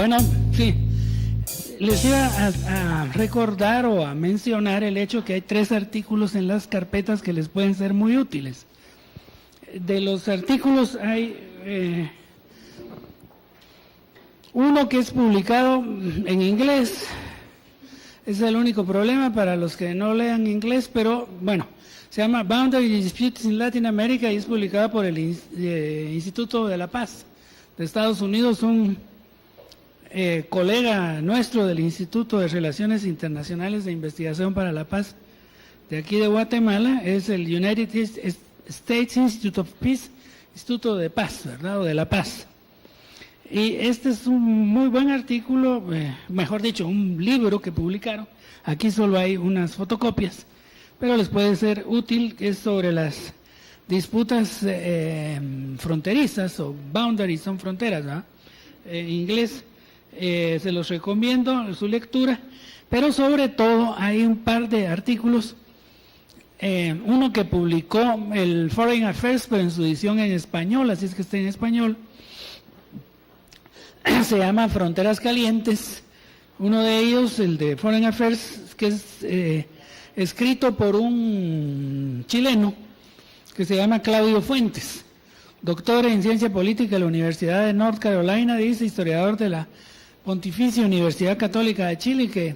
Bueno, sí. Les iba a recordar o a mencionar el hecho que hay 3 artículos en las carpetas que les pueden ser muy útiles. De los artículos hay uno que es publicado en inglés. Es el único problema para los que no lean inglés, pero bueno, se llama Boundary Disputes in Latin America y es publicado por el Instituto de la Paz de Estados Unidos, un colega nuestro del Instituto de Relaciones Internacionales de Investigación para la Paz de aquí de Guatemala, es el United States Institute of Peace, Instituto de Paz, ¿verdad? O de la Paz. Y este es un muy buen artículo, mejor dicho, un libro que publicaron. Aquí solo hay unas fotocopias, pero les puede ser útil, que es sobre las disputas fronterizas, o boundaries, son fronteras, ¿verdad? En inglés. Se los recomiendo su lectura, pero sobre todo hay un par de artículos, uno que publicó el Foreign Affairs, pero en su edición en español, así es que está en español, se llama Fronteras Calientes. Uno de ellos, el de Foreign Affairs, que es escrito por un chileno que se llama Claudio Fuentes, doctor en Ciencia Política de la Universidad de North Carolina, dice, historiador de la Pontificia Universidad Católica de Chile, que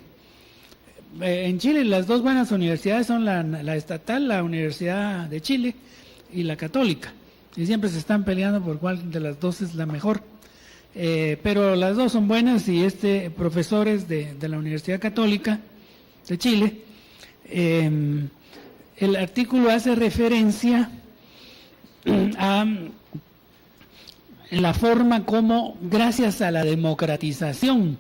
en Chile las dos buenas universidades son la estatal, la Universidad de Chile, y la católica, y siempre se están peleando por cuál de las dos es la mejor, pero las dos son buenas, y este profesor es de la Universidad Católica de Chile. El artículo hace referencia a la forma como, gracias a la democratización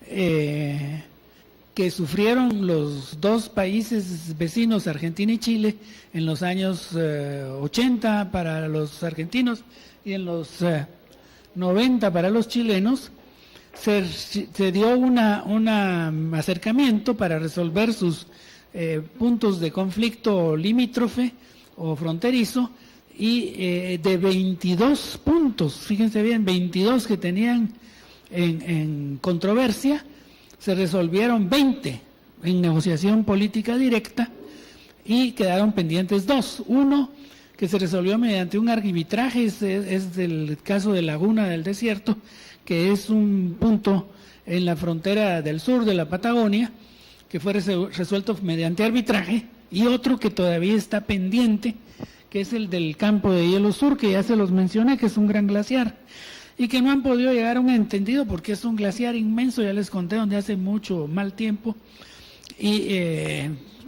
que sufrieron los dos países vecinos, Argentina y Chile, en los años 80 para los argentinos y en los 90 para los chilenos, se dio un acercamiento para resolver sus puntos de conflicto limítrofe o fronterizo, y de 22 puntos, fíjense bien, 22 que tenían en controversia, se resolvieron 20 en negociación política directa y quedaron pendientes 2. Uno que se resolvió mediante un arbitraje, es del caso de Laguna del Desierto, que es un punto en la frontera del sur de la Patagonia, que fue resuelto mediante arbitraje, y otro que todavía está pendiente, que es el del campo de hielo sur, que ya se los mencioné, que es un gran glaciar, y que no han podido llegar a un entendido porque es un glaciar inmenso, ya les conté, donde hace mucho mal tiempo, y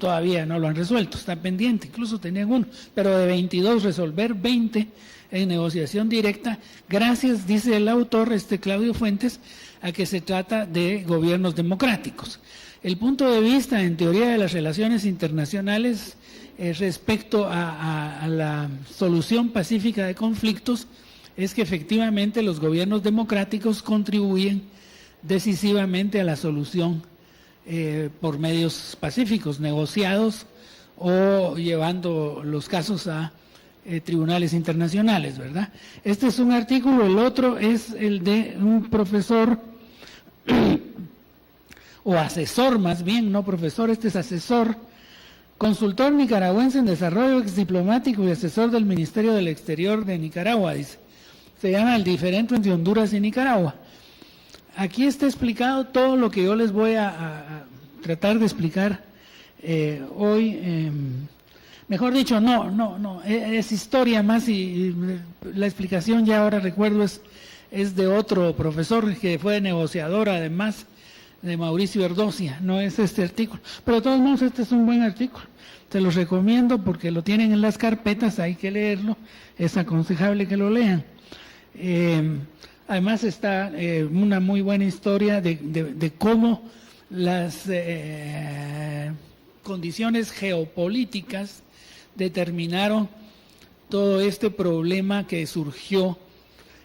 todavía no lo han resuelto, está pendiente, incluso tenían uno, pero de 22 resolver 20 en negociación directa, gracias, dice el autor, Claudio Fuentes, a que se trata de gobiernos democráticos. El punto de vista en teoría de las relaciones internacionales respecto a la solución pacífica de conflictos es que efectivamente los gobiernos democráticos contribuyen decisivamente a la solución por medios pacíficos, negociados o llevando los casos a tribunales internacionales, ¿verdad? Este es un artículo, el otro es el de un profesor o asesor más bien, no profesor, este es asesor, consultor nicaragüense en desarrollo, ex diplomático y asesor del Ministerio del Exterior de Nicaragua, dice. Se llama El diferente entre Honduras y Nicaragua. Aquí está explicado todo lo que yo les voy a tratar de explicar hoy. Mejor dicho, no, es historia más, y la explicación ya ahora recuerdo es de otro profesor que fue negociador además, de Mauricio Erdocia, no es este artículo, pero de todos modos este es un buen artículo, se los recomiendo porque lo tienen en las carpetas, hay que leerlo, es aconsejable que lo lean. Además está una muy buena historia de cómo las condiciones geopolíticas determinaron todo este problema que surgió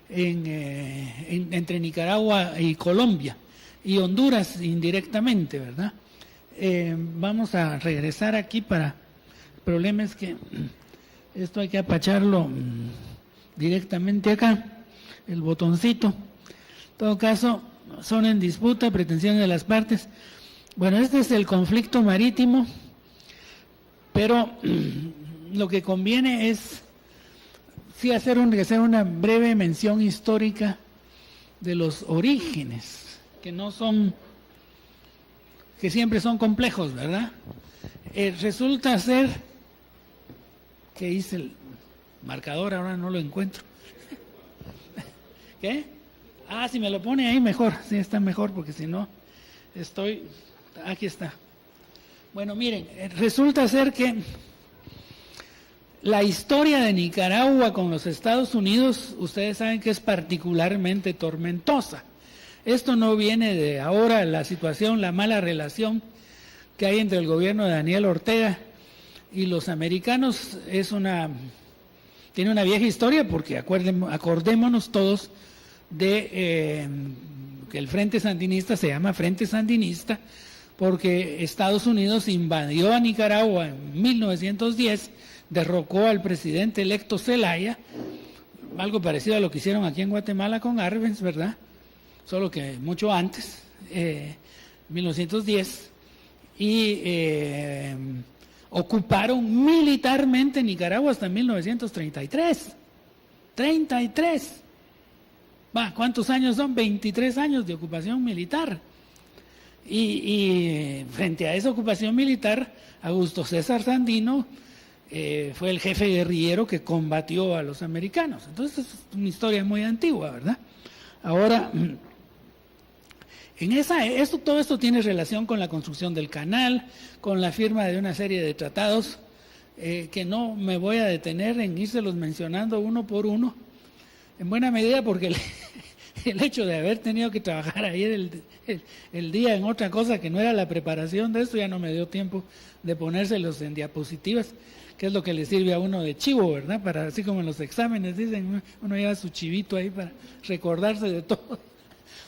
entre Nicaragua y Colombia, y Honduras indirectamente, ¿verdad? Vamos a regresar aquí el problema es que esto hay que apacharlo directamente acá, el botoncito. En todo caso, son en disputa, pretensiones de las partes. Bueno, este es el conflicto marítimo, pero lo que conviene es sí hacer una breve mención histórica de los orígenes, que siempre son complejos, ¿verdad? Resulta ser que hice el marcador, ahora no lo encuentro. ¿Qué? Si me lo pone ahí mejor, sí está mejor, porque si no aquí está. Bueno, miren, resulta ser que la historia de Nicaragua con los Estados Unidos, ustedes saben que es particularmente tormentosa. Esto no viene de ahora, la situación, la mala relación que hay entre el gobierno de Daniel Ortega y los americanos tiene una vieja historia, porque acordémonos todos de que el Frente Sandinista se llama Frente Sandinista porque Estados Unidos invadió a Nicaragua en 1910, derrocó al presidente electo Zelaya, algo parecido a lo que hicieron aquí en Guatemala con Arbenz, ¿verdad? Solo que mucho antes, 1910, y ocuparon militarmente Nicaragua hasta 1933. 33. ¿Cuántos años son? 23 años de ocupación militar. Y frente a esa ocupación militar, Augusto César Sandino fue el jefe guerrillero que combatió a los americanos. Entonces es una historia muy antigua, ¿verdad? Ahora, todo esto tiene relación con la construcción del canal, con la firma de una serie de tratados que no me voy a detener en írselos mencionando uno por uno, en buena medida porque el hecho de haber tenido que trabajar ayer el día en otra cosa que no era la preparación de esto, ya no me dio tiempo de ponérselos en diapositivas, que es lo que le sirve a uno de chivo, ¿verdad? Así como en los exámenes dicen, uno lleva su chivito ahí para recordarse de todo.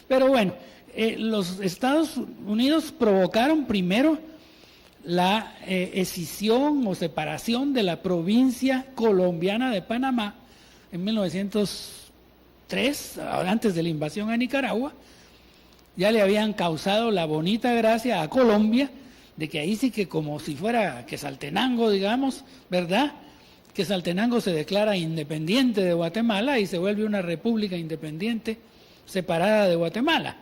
Pero bueno, los Estados Unidos provocaron primero la escisión o separación de la provincia colombiana de Panamá en 1903, antes de la invasión a Nicaragua. Ya le habían causado la bonita gracia a Colombia de que ahí sí que como si fuera Quetzaltenango, digamos, ¿verdad? Quetzaltenango se declara independiente de Guatemala y se vuelve una república independiente separada de Guatemala.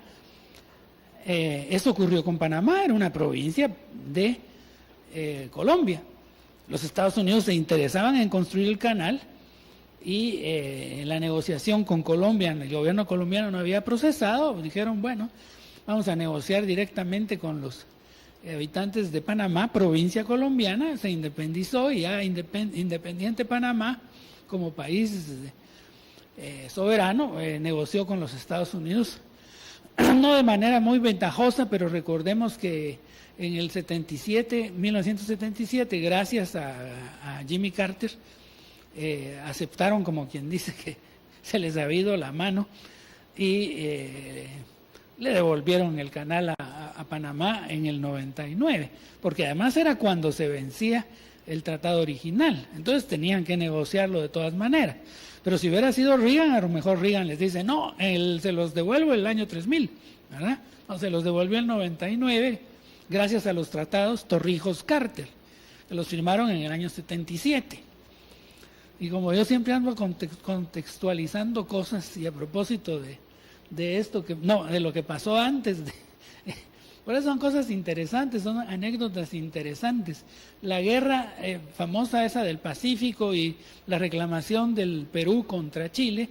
Eso ocurrió con Panamá, era una provincia de Colombia. Los Estados Unidos se interesaban en construir el canal y en la negociación con Colombia, el gobierno colombiano no había procesado, dijeron, bueno, vamos a negociar directamente con los habitantes de Panamá, provincia colombiana, se independizó y ya independiente Panamá como país soberano negoció con los Estados Unidos, no de manera muy ventajosa, pero recordemos que en el 1977, gracias a Jimmy Carter, aceptaron, como quien dice, que se les había ido la mano y le devolvieron el canal a Panamá en el 99, porque además era cuando se vencía el tratado original, entonces tenían que negociarlo de todas maneras. Pero si hubiera sido Reagan, a lo mejor Reagan les dice, no, se los devuelvo el año 3000, ¿verdad? No, se los devolvió el 99 gracias a los tratados Torrijos-Carter, que los firmaron en el año 77. Y como yo siempre ando contextualizando cosas y a propósito de esto, de lo que pasó antes, por eso son cosas interesantes, son anécdotas interesantes. La guerra famosa esa del Pacífico y la reclamación del Perú contra Chile,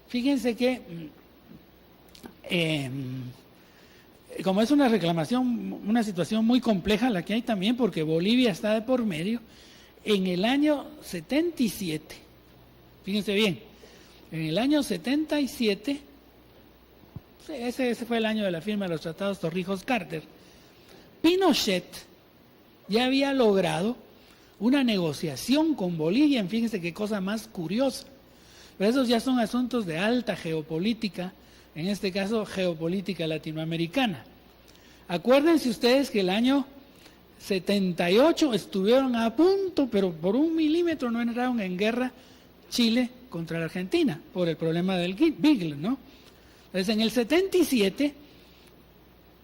fíjense que como es una reclamación, una situación muy compleja la que hay también, porque Bolivia está de por medio, en el año 77, fíjense bien, en el año 77, ese fue el año de la firma de los tratados Torrijos-Carter, Pinochet ya había logrado una negociación con Bolivia, fíjense qué cosa más curiosa, pero esos ya son asuntos de alta geopolítica, en este caso geopolítica latinoamericana. Acuérdense ustedes que el año 78 estuvieron a punto, pero por 1 milímetro no entraron en guerra Chile contra la Argentina, por el problema del Beagle, ¿no? Entonces, en el 77,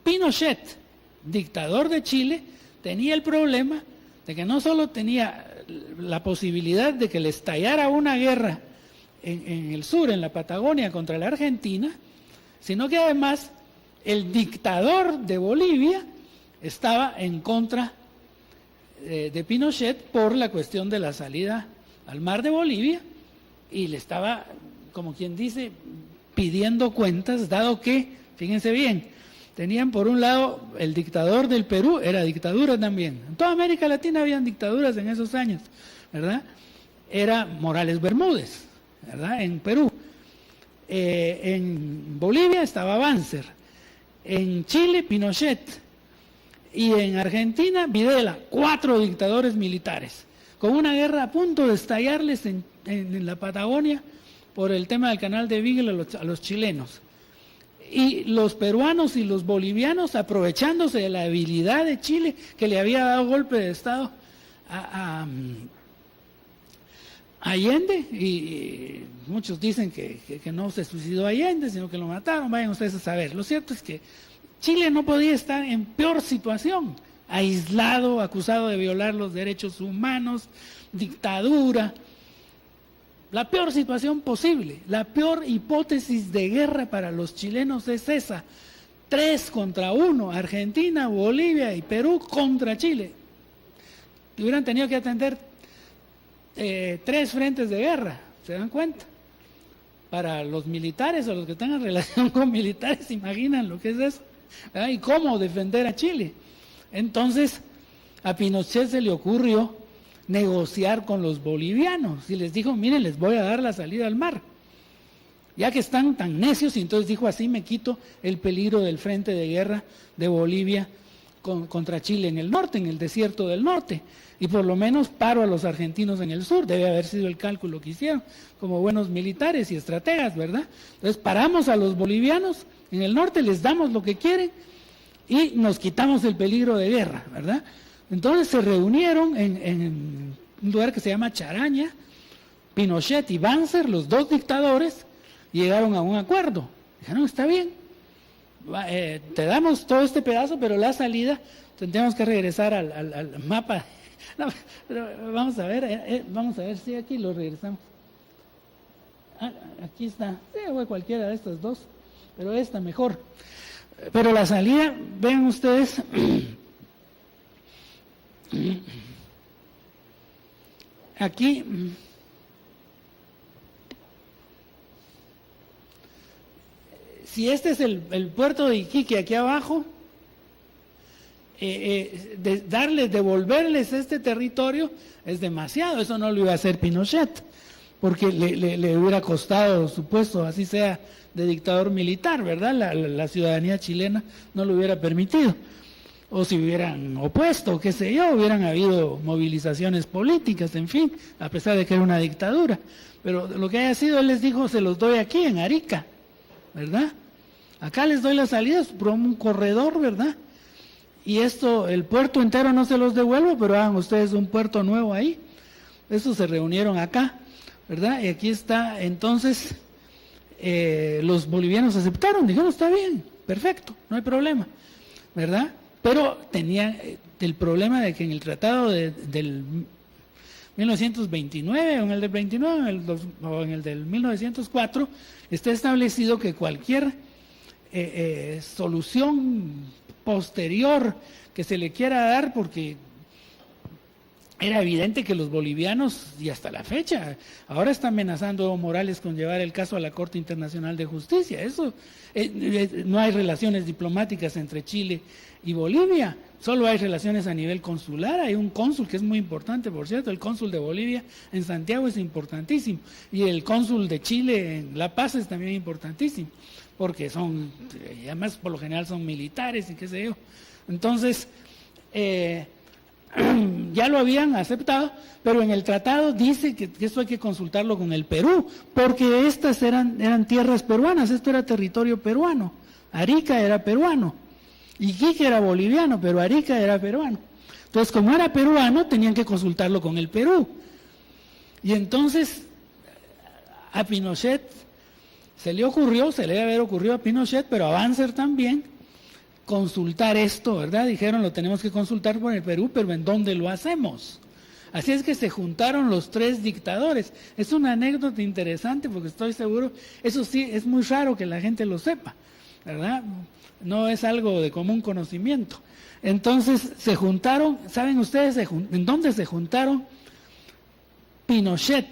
Pinochet, dictador de Chile, tenía el problema de que no solo tenía la posibilidad de que le estallara una guerra en el sur, en la Patagonia, contra la Argentina, sino que además el dictador de Bolivia estaba en contra de Pinochet por la cuestión de la salida al mar de Bolivia, y le estaba, como quien dice, pidiendo cuentas, dado que, fíjense bien, tenían por un lado el dictador del Perú, era dictadura también. En toda América Latina habían dictaduras en esos años, ¿verdad? Era Morales Bermúdez, ¿verdad? En Perú. En Bolivia estaba Banzer. En Chile, Pinochet. Y en Argentina, Videla. 4 dictadores militares, con una guerra a punto de estallarles en la Patagonia por el tema del canal de Beagle a los chilenos. Y los peruanos y los bolivianos aprovechándose de la habilidad de Chile, que le había dado golpe de Estado a Allende, y muchos dicen que no se suicidó Allende, sino que lo mataron, vayan ustedes a saber. Lo cierto es que Chile no podía estar en peor situación, aislado, acusado de violar los derechos humanos, dictadura. La peor situación posible, la peor hipótesis de guerra para los chilenos es esa: 3 contra 1, Argentina, Bolivia y Perú contra Chile. Hubieran tenido que atender 3 frentes de guerra, ¿se dan cuenta? Para los militares o los que tengan relación con militares, imaginan lo que es eso, ¿verdad? Y cómo defender a Chile. Entonces, a Pinochet se le ocurrió negociar con los bolivianos y les dijo: miren, les voy a dar la salida al mar, ya que están tan necios. Y entonces dijo: así me quito el peligro del frente de guerra de Bolivia contra Chile en el norte, en el desierto del norte, y por lo menos paro a los argentinos en el sur. Debe haber sido el cálculo que hicieron como buenos militares y estrategas, ¿verdad? Entonces paramos a los bolivianos en el norte, les damos lo que quieren y nos quitamos el peligro de guerra, ¿verdad? Entonces se reunieron en un lugar que se llama Charaña, Pinochet y Banzer, los 2 dictadores, y llegaron a un acuerdo. Dijeron: está bien, te damos todo este pedazo, pero la salida tendríamos que regresar al mapa. No, pero vamos a ver si aquí lo regresamos. Aquí está, o cualquiera de estas 2, pero esta mejor. Pero la salida, vean ustedes. Aquí si este es el puerto de Iquique, aquí abajo, devolverles este territorio es demasiado. Eso no lo iba a hacer Pinochet, porque le hubiera costado su puesto, así sea de dictador militar, ¿verdad? La ciudadanía chilena no lo hubiera permitido. O si hubieran opuesto, qué sé yo, hubieran habido movilizaciones políticas, en fin, a pesar de que era una dictadura. Pero lo que haya sido, él les dijo: se los doy aquí en Arica, ¿verdad? Acá les doy las salidas por un corredor, ¿verdad? Y esto, el puerto entero no se los devuelvo, pero hagan ustedes un puerto nuevo ahí. Estos se reunieron acá, ¿verdad? Y aquí está, entonces, los bolivianos aceptaron, dijeron: está bien, perfecto, no hay problema, ¿verdad? Pero tenía el problema de que en el tratado del 1929, o en el del 29, o en el del 1904, está establecido que cualquier solución posterior que se le quiera dar, porque era evidente que los bolivianos, y hasta la fecha, ahora está amenazando Evo Morales con llevar el caso a la Corte Internacional de Justicia. Eso no hay relaciones diplomáticas entre Chile y Bolivia, solo hay relaciones a nivel consular. Hay un cónsul que es muy importante, por cierto, el cónsul de Bolivia en Santiago es importantísimo, y el cónsul de Chile en La Paz es también importantísimo, porque son, además por lo general son militares y qué sé yo. Entonces, ya lo habían aceptado, pero en el tratado dice que esto hay que consultarlo con el Perú, porque estas eran tierras peruanas, esto era territorio peruano. Arica era peruano, Iquique era boliviano, pero Arica era peruano. Entonces, como era peruano, tenían que consultarlo con el Perú. Y entonces, a Pinochet se le debe haber ocurrido a Pinochet, pero a Banzer también, consultar esto, ¿verdad? Dijeron, lo tenemos que consultar por el Perú, pero ¿en dónde lo hacemos? Así es que se juntaron los tres dictadores. Es una anécdota interesante porque estoy seguro, eso sí, es muy raro que la gente lo sepa, ¿verdad? No es algo de común conocimiento. Entonces se juntaron, ¿saben ustedes en dónde se juntaron? Pinochet,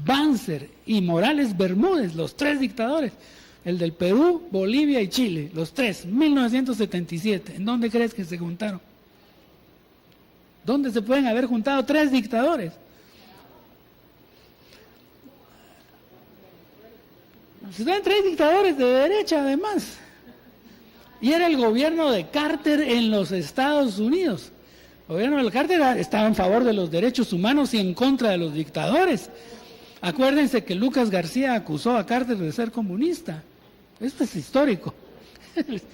Banzer y Morales Bermúdez, los tres dictadores. El del Perú, Bolivia y Chile, los tres, 1977. ¿En dónde crees que se juntaron? ¿Dónde se pueden haber juntado tres dictadores? Se dan tres dictadores de derecha, además. Y era el gobierno de Carter en los Estados Unidos. El gobierno de Carter estaba en favor de los derechos humanos y en contra de los dictadores. Acuérdense que Lucas García acusó a Carter de ser comunista. Esto es histórico.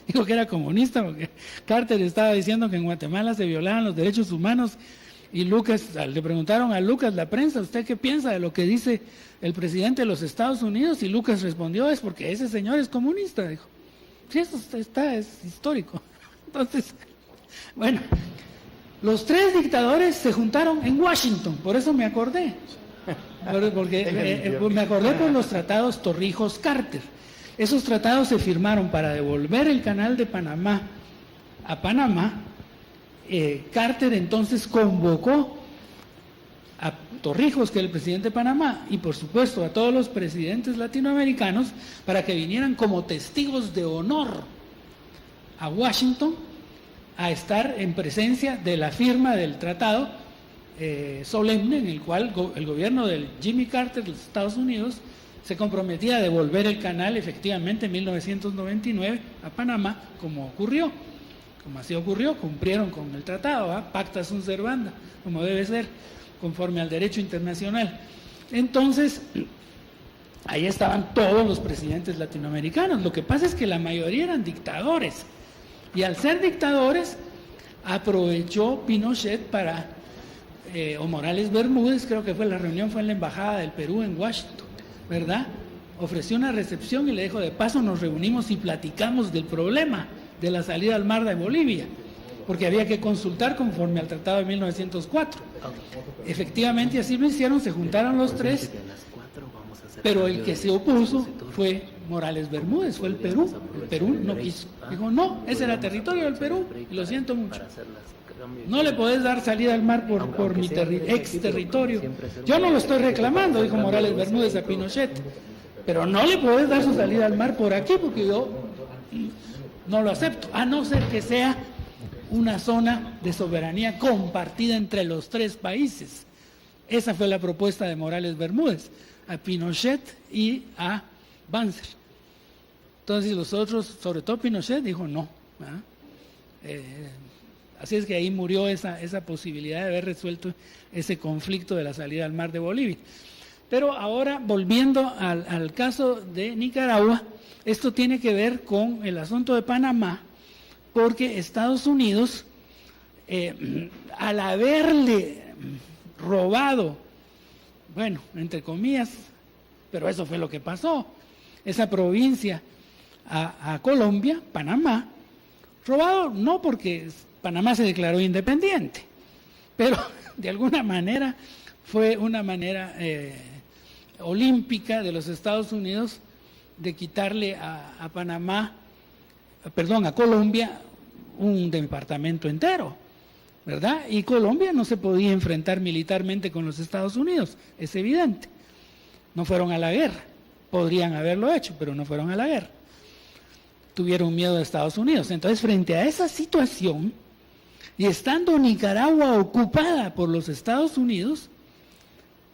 Dijo que era comunista porque Carter estaba diciendo que en Guatemala se violaban los derechos humanos y Lucas, le preguntaron a Lucas, la prensa, ¿usted qué piensa de lo que dice el presidente de los Estados Unidos? Y Lucas respondió, es porque ese señor es comunista, dijo. Sí, eso es histórico. Entonces, bueno, los tres dictadores se juntaron en Washington, por eso me acordé. Porque me acordé por los tratados Torrijos-Carter. Esos tratados se firmaron para devolver el canal de Panamá a Panamá. Carter entonces convocó a Torrijos, que es el presidente de Panamá, y por supuesto a todos los presidentes latinoamericanos para que vinieran como testigos de honor a Washington a estar en presencia de la firma del tratado solemne en el cual el gobierno de Jimmy Carter de los Estados Unidos se comprometía a devolver el canal efectivamente en 1999 a Panamá, como ocurrió. Como así ocurrió, cumplieron con el tratado, pacta sunt servanda, como debe ser, conforme al derecho internacional. Entonces, ahí estaban todos los presidentes latinoamericanos. Lo que pasa es que la mayoría eran dictadores. Y al ser dictadores, aprovechó Pinochet para, o Morales Bermúdez, creo que la reunión fue en la Embajada del Perú en Washington, ¿verdad? Ofreció una recepción y le dijo, de paso nos reunimos y platicamos del problema de la salida al mar de Bolivia, porque había que consultar conforme al tratado de 1904. Efectivamente así lo hicieron, se juntaron los tres, pero el que se opuso fue Morales Bermúdez, fue el Perú. El Perú no quiso. Dijo, no, ese era territorio del Perú y lo siento mucho. No le podés dar salida al mar por mi ex territorio. Yo no lo estoy reclamando, dijo Morales Bermúdez a Pinochet, pero no le podés dar su salida al mar por aquí porque yo no lo acepto, a no ser que sea una zona de soberanía compartida entre los tres países. Esa fue la propuesta de Morales Bermúdez, a Pinochet y a Banzer. Entonces los otros, sobre todo Pinochet, dijo no. Así es que ahí murió esa posibilidad de haber resuelto ese conflicto de la salida al mar de Bolivia. Pero ahora, volviendo al caso de Nicaragua, esto tiene que ver con el asunto de Panamá, porque Estados Unidos, al haberle robado, bueno, entre comillas, pero eso fue lo que pasó, esa provincia a Colombia, Panamá, robado no porque Panamá se declaró independiente, pero de alguna manera fue una manera olímpica de los Estados Unidos de quitarle a Colombia un departamento entero, ¿verdad? Y Colombia no se podía enfrentar militarmente con los Estados Unidos, es evidente. No fueron a la guerra, podrían haberlo hecho, pero no fueron a la guerra. Tuvieron miedo de Estados Unidos. Entonces, frente a esa situación, y estando Nicaragua ocupada por los Estados Unidos,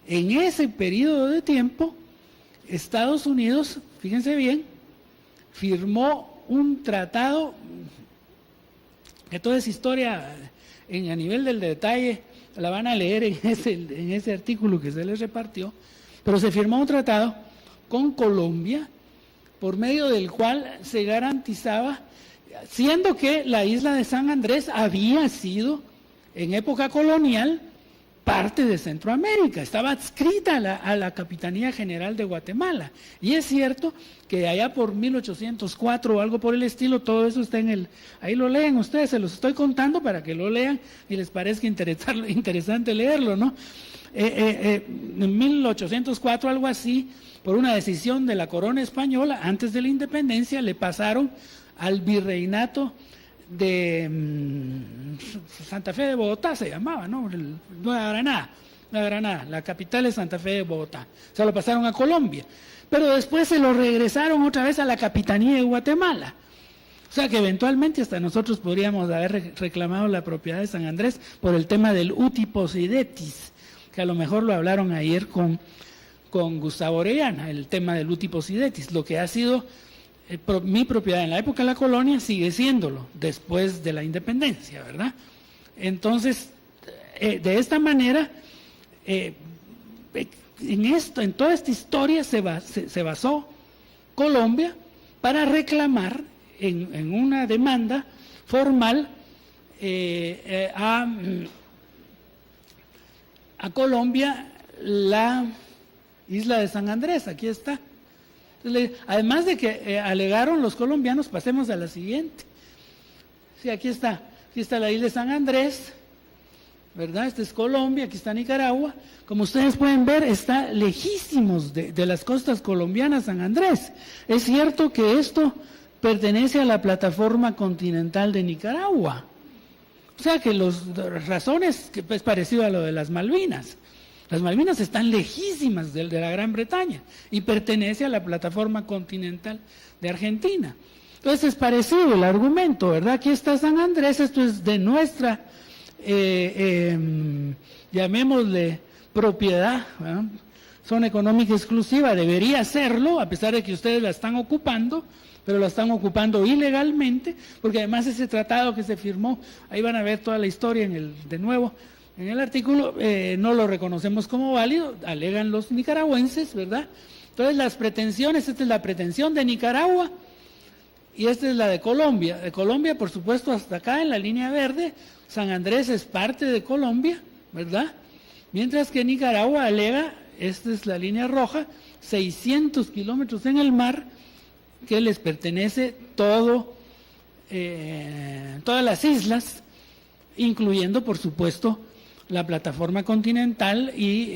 en ese periodo de tiempo, Estados Unidos, fíjense bien, firmó un tratado, que toda esa historia a nivel del detalle la van a leer en ese artículo que se les repartió, pero se firmó un tratado con Colombia, por medio del cual se garantizaba, siendo que la isla de San Andrés había sido, en época colonial, parte de Centroamérica, estaba adscrita a la Capitanía General de Guatemala. Y es cierto que allá por 1804 o algo por el estilo, todo eso está ahí lo leen ustedes, se los estoy contando para que lo lean y les parezca interesante leerlo, ¿no? En 1804, algo así, por una decisión de la corona española, antes de la independencia, le pasaron al virreinato de Santa Fe de Bogotá, se llamaba, ¿no? Nueva Granada, la capital es Santa Fe de Bogotá. Se lo pasaron a Colombia, pero después se lo regresaron otra vez a la Capitanía de Guatemala. O sea que eventualmente hasta nosotros podríamos haber reclamado la propiedad de San Andrés por el tema del uti possidetis, que a lo mejor lo hablaron ayer con Gustavo Orellana, el tema del uti possidetis, lo que ha sido mi propiedad en la época de la colonia sigue siéndolo después de la independencia, ¿verdad? Entonces, de esta manera, en toda esta historia se basó Colombia para reclamar en una demanda formal a Colombia la isla de San Andrés. Aquí está. Además de que alegaron los colombianos, pasemos a la siguiente. Sí, aquí está la isla de San Andrés, ¿verdad? Esta es Colombia, aquí está Nicaragua. Como ustedes pueden ver, está lejísimos de las costas colombianas San Andrés. Es cierto que esto pertenece a la plataforma continental de Nicaragua. O sea que las razones, que es parecido a lo de las Malvinas. Las Malvinas están lejísimas de la Gran Bretaña y pertenece a la plataforma continental de Argentina. Entonces es parecido el argumento, ¿verdad? Aquí está San Andrés, esto es de nuestra, llamémosle, propiedad, ¿verdad? Zona económica exclusiva, debería serlo, a pesar de que ustedes la están ocupando, pero la están ocupando ilegalmente, porque además ese tratado que se firmó, ahí van a ver toda la historia de nuevo, en el artículo, no lo reconocemos como válido, alegan los nicaragüenses, ¿verdad? Entonces las pretensiones, esta es la pretensión de Nicaragua y esta es la de Colombia. De Colombia, por supuesto, hasta acá en la línea verde, San Andrés es parte de Colombia, ¿verdad? Mientras que Nicaragua alega, esta es la línea roja, 600 kilómetros en el mar, que les pertenece todas las islas, incluyendo, por supuesto, la plataforma continental y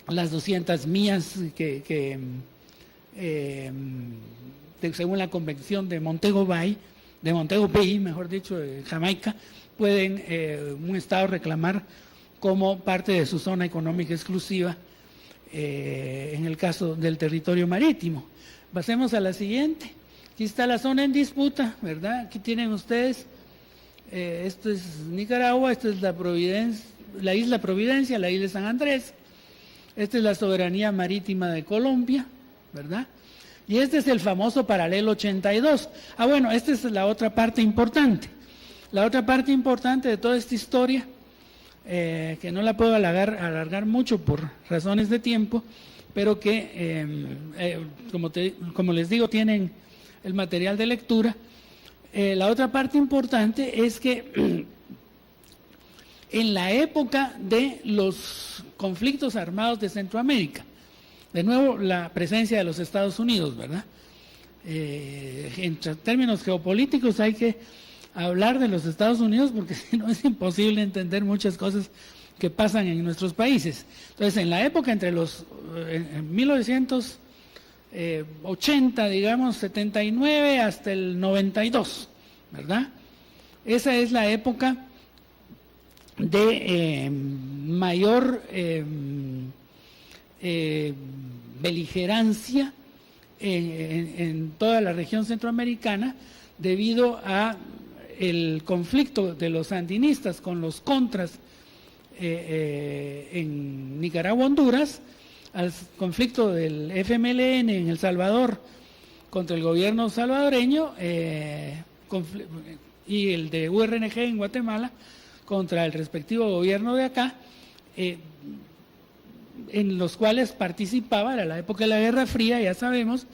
las 200 millas que según la convención de Montego Bay, mejor dicho, de Jamaica, pueden un estado reclamar como parte de su zona económica exclusiva en el caso del territorio marítimo. Pasemos a la siguiente. Aquí está la zona en disputa, ¿verdad? Aquí tienen ustedes, esto es Nicaragua, esto es la isla Providencia, la isla de San Andrés, esta es la soberanía marítima de Colombia, ¿verdad? Y este es el famoso paralelo 82. Bueno, esta es la otra parte importante. La otra parte importante de toda esta historia, que no la puedo alargar mucho por razones de tiempo, pero que, como les digo, tienen el material de lectura. La otra parte importante es que en la época de los conflictos armados de Centroamérica, de nuevo la presencia de los Estados Unidos, ¿verdad? En términos geopolíticos hay que hablar de los Estados Unidos porque si no es imposible entender muchas cosas que pasan en nuestros países. Entonces, en la época entre en 1980, digamos, 79 hasta el 92, ¿verdad? Esa es la época de mayor beligerancia en toda la región centroamericana debido a el conflicto de los sandinistas con los contras en Nicaragua, Honduras, al conflicto del FMLN en El Salvador contra el gobierno salvadoreño y el de URNG en Guatemala contra el respectivo gobierno de acá, en los cuales participaba, era la época de la Guerra Fría, ya sabemos,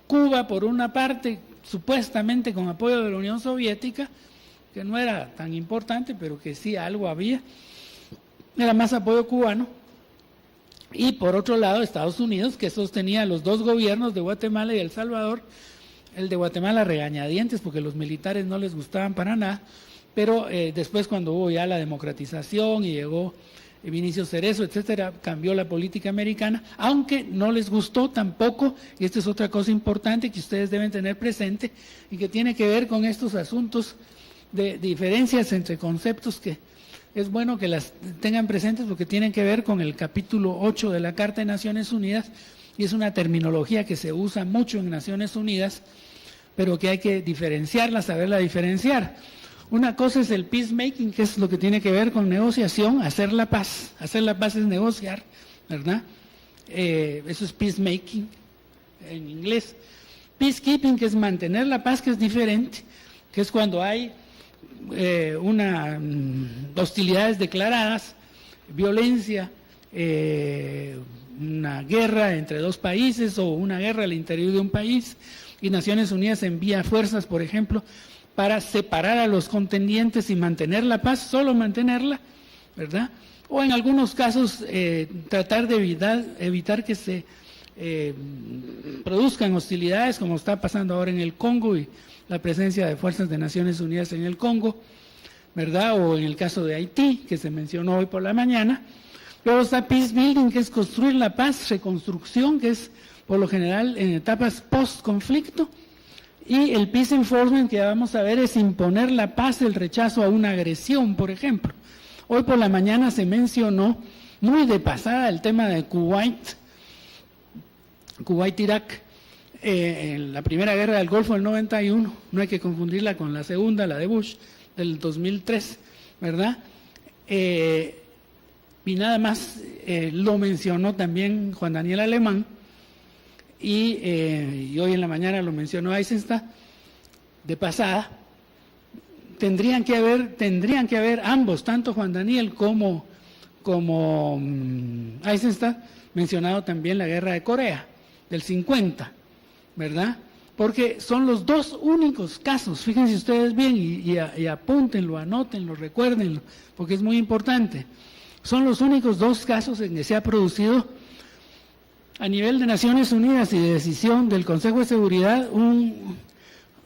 Cuba por una parte, supuestamente con apoyo de la Unión Soviética, que no era tan importante, pero que sí algo había, era más apoyo cubano. Y por otro lado, Estados Unidos, que sostenía los dos gobiernos de Guatemala y El Salvador, el de Guatemala regañadientes porque los militares no les gustaban para nada, pero después cuando hubo ya la democratización y llegó Vinicio Cerezo, etcétera, cambió la política americana, aunque no les gustó tampoco, y esta es otra cosa importante que ustedes deben tener presente y que tiene que ver con estos asuntos de diferencias entre conceptos que es bueno que las tengan presentes porque tienen que ver con el capítulo 8 de la Carta de Naciones Unidas, y es una terminología que se usa mucho en Naciones Unidas, pero que hay que diferenciarla, saberla diferenciar. Una cosa es el peacemaking, que es lo que tiene que ver con negociación, hacer la paz. Hacer la paz es negociar, ¿verdad? Eso es peacemaking en inglés. Peacekeeping, que es mantener la paz, que es diferente, que es cuando hay hostilidades declaradas, violencia, una guerra entre dos países o una guerra al interior de un país, y Naciones Unidas envía fuerzas, por ejemplo, para separar a los contendientes y mantener la paz, solo mantenerla, ¿verdad? O en algunos casos tratar de evitar que se produzcan hostilidades, como está pasando ahora en el Congo y la presencia de fuerzas de Naciones Unidas en el Congo, ¿verdad? O en el caso de Haití, que se mencionó hoy por la mañana. Luego está peace building, que es construir la paz, reconstrucción, que es por lo general en etapas post-conflicto, y el peace enforcement, que ya vamos a ver, es imponer la paz, el rechazo a una agresión, por ejemplo. Hoy por la mañana se mencionó muy de pasada el tema de Kuwait-Irak, en la primera guerra del Golfo del 91, no hay que confundirla con la segunda, la de Bush, del 2003, ¿verdad? Y nada más lo mencionó también Juan Daniel Alemán, y hoy en la mañana lo mencionó Eisenstadt, de pasada. Tendrían que haber ambos, tanto Juan Daniel como Eisenstadt, mencionado también la guerra de Corea, del 50, ¿verdad? Porque son los dos únicos casos, fíjense ustedes bien y apúntenlo, anótenlo, recuérdenlo, porque es muy importante. Son los únicos dos casos en que se ha producido a nivel de Naciones Unidas y de decisión del Consejo de Seguridad un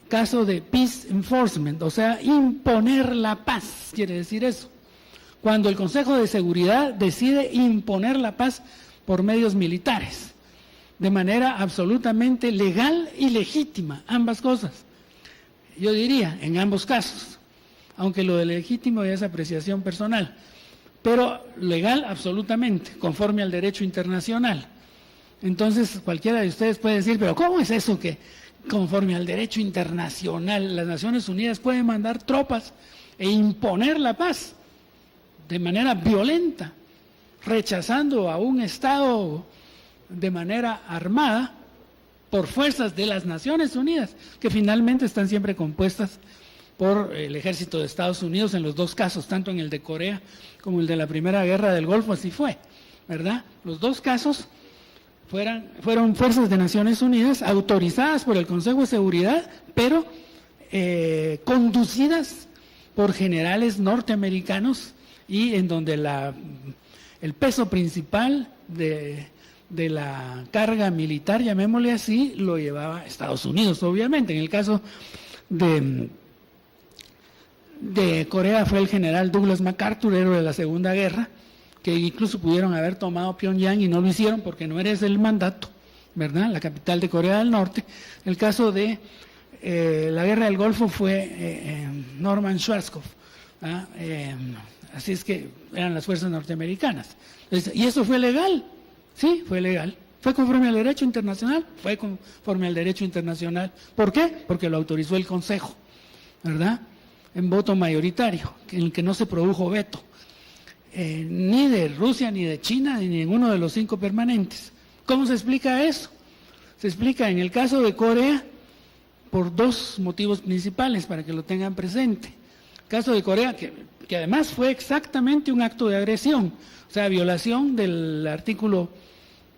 caso de peace enforcement, o sea, imponer la paz, quiere decir eso. Cuando el Consejo de Seguridad decide imponer la paz por medios militares, de manera absolutamente legal y legítima, ambas cosas. Yo diría, en ambos casos, aunque lo de legítimo ya es apreciación personal, pero legal absolutamente, conforme al derecho internacional. Entonces cualquiera de ustedes puede decir, pero ¿cómo es eso que conforme al derecho internacional las Naciones Unidas pueden mandar tropas e imponer la paz de manera violenta, rechazando a un Estado de manera armada por fuerzas de las Naciones Unidas, que finalmente están siempre compuestas por el ejército de Estados Unidos en los dos casos, tanto en el de Corea como el de la Primera Guerra del Golfo, así fue, ¿verdad? Los dos casos fueron fuerzas de Naciones Unidas autorizadas por el Consejo de Seguridad, pero conducidas por generales norteamericanos, y en donde el peso principal de la carga militar, llamémosle así, lo llevaba Estados Unidos, obviamente. En el caso de Corea fue el general Douglas MacArthur, héroe de la Segunda Guerra, que incluso pudieron haber tomado Pyongyang y no lo hicieron porque no era ese el mandato, ¿verdad? La capital de Corea del Norte. El caso de la Guerra del Golfo fue Norman Schwarzkopf, ¿ah? Así es que eran las fuerzas norteamericanas. Entonces, ¿y eso fue legal? Sí, fue legal. ¿Fue conforme al derecho internacional? Fue conforme al derecho internacional. ¿Por qué? Porque lo autorizó el Consejo, ¿verdad? En voto mayoritario, en el que no se produjo veto. Ni de Rusia, ni de China, ni de ninguno de los 5 permanentes. ¿Cómo se explica eso? Se explica en el caso de Corea por 2 motivos principales, para que lo tengan presente. El caso de Corea, que además fue exactamente un acto de agresión, o sea, violación del artículo,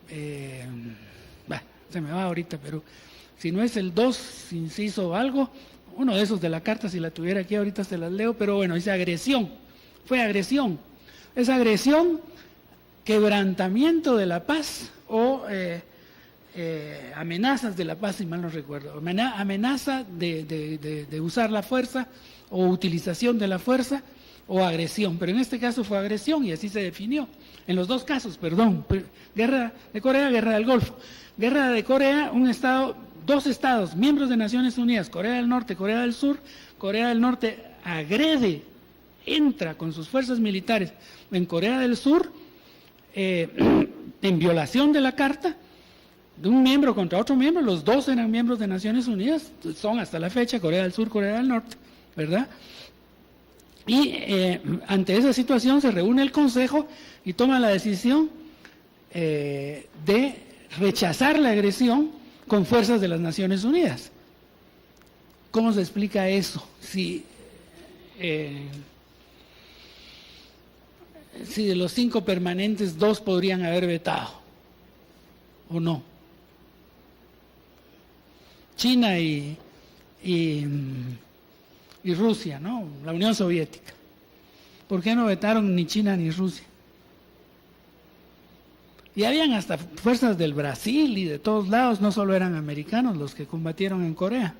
se me va ahorita, pero si no es el 2, inciso algo, uno de esos de la carta, si la tuviera aquí ahorita se las leo, pero bueno, dice agresión, fue agresión. Es agresión, quebrantamiento de la paz o amenazas de la paz, si mal no recuerdo. Amenaza de usar la fuerza o utilización de la fuerza o agresión, pero en este caso fue agresión y así se definió. En los dos casos, perdón, guerra de Corea, guerra del Golfo. Guerra de Corea, dos estados, miembros de Naciones Unidas, Corea del Norte, Corea del Sur. Corea del Norte agrede, entra con sus fuerzas militares en Corea del Sur, en violación de la carta, de un miembro contra otro miembro. Los dos eran miembros de Naciones Unidas, son hasta la fecha Corea del Sur, Corea del Norte, ¿verdad? Y ante esa situación se reúne el Consejo y toma la decisión de rechazar la agresión con fuerzas de las Naciones Unidas. ¿Cómo se explica eso? Si de los 5 permanentes, 2 podrían haber vetado, ¿o no? China y Rusia, ¿no? La Unión Soviética. ¿Por qué no vetaron ni China ni Rusia? Y habían hasta fuerzas del Brasil y de todos lados, no solo eran americanos los que combatieron en Corea.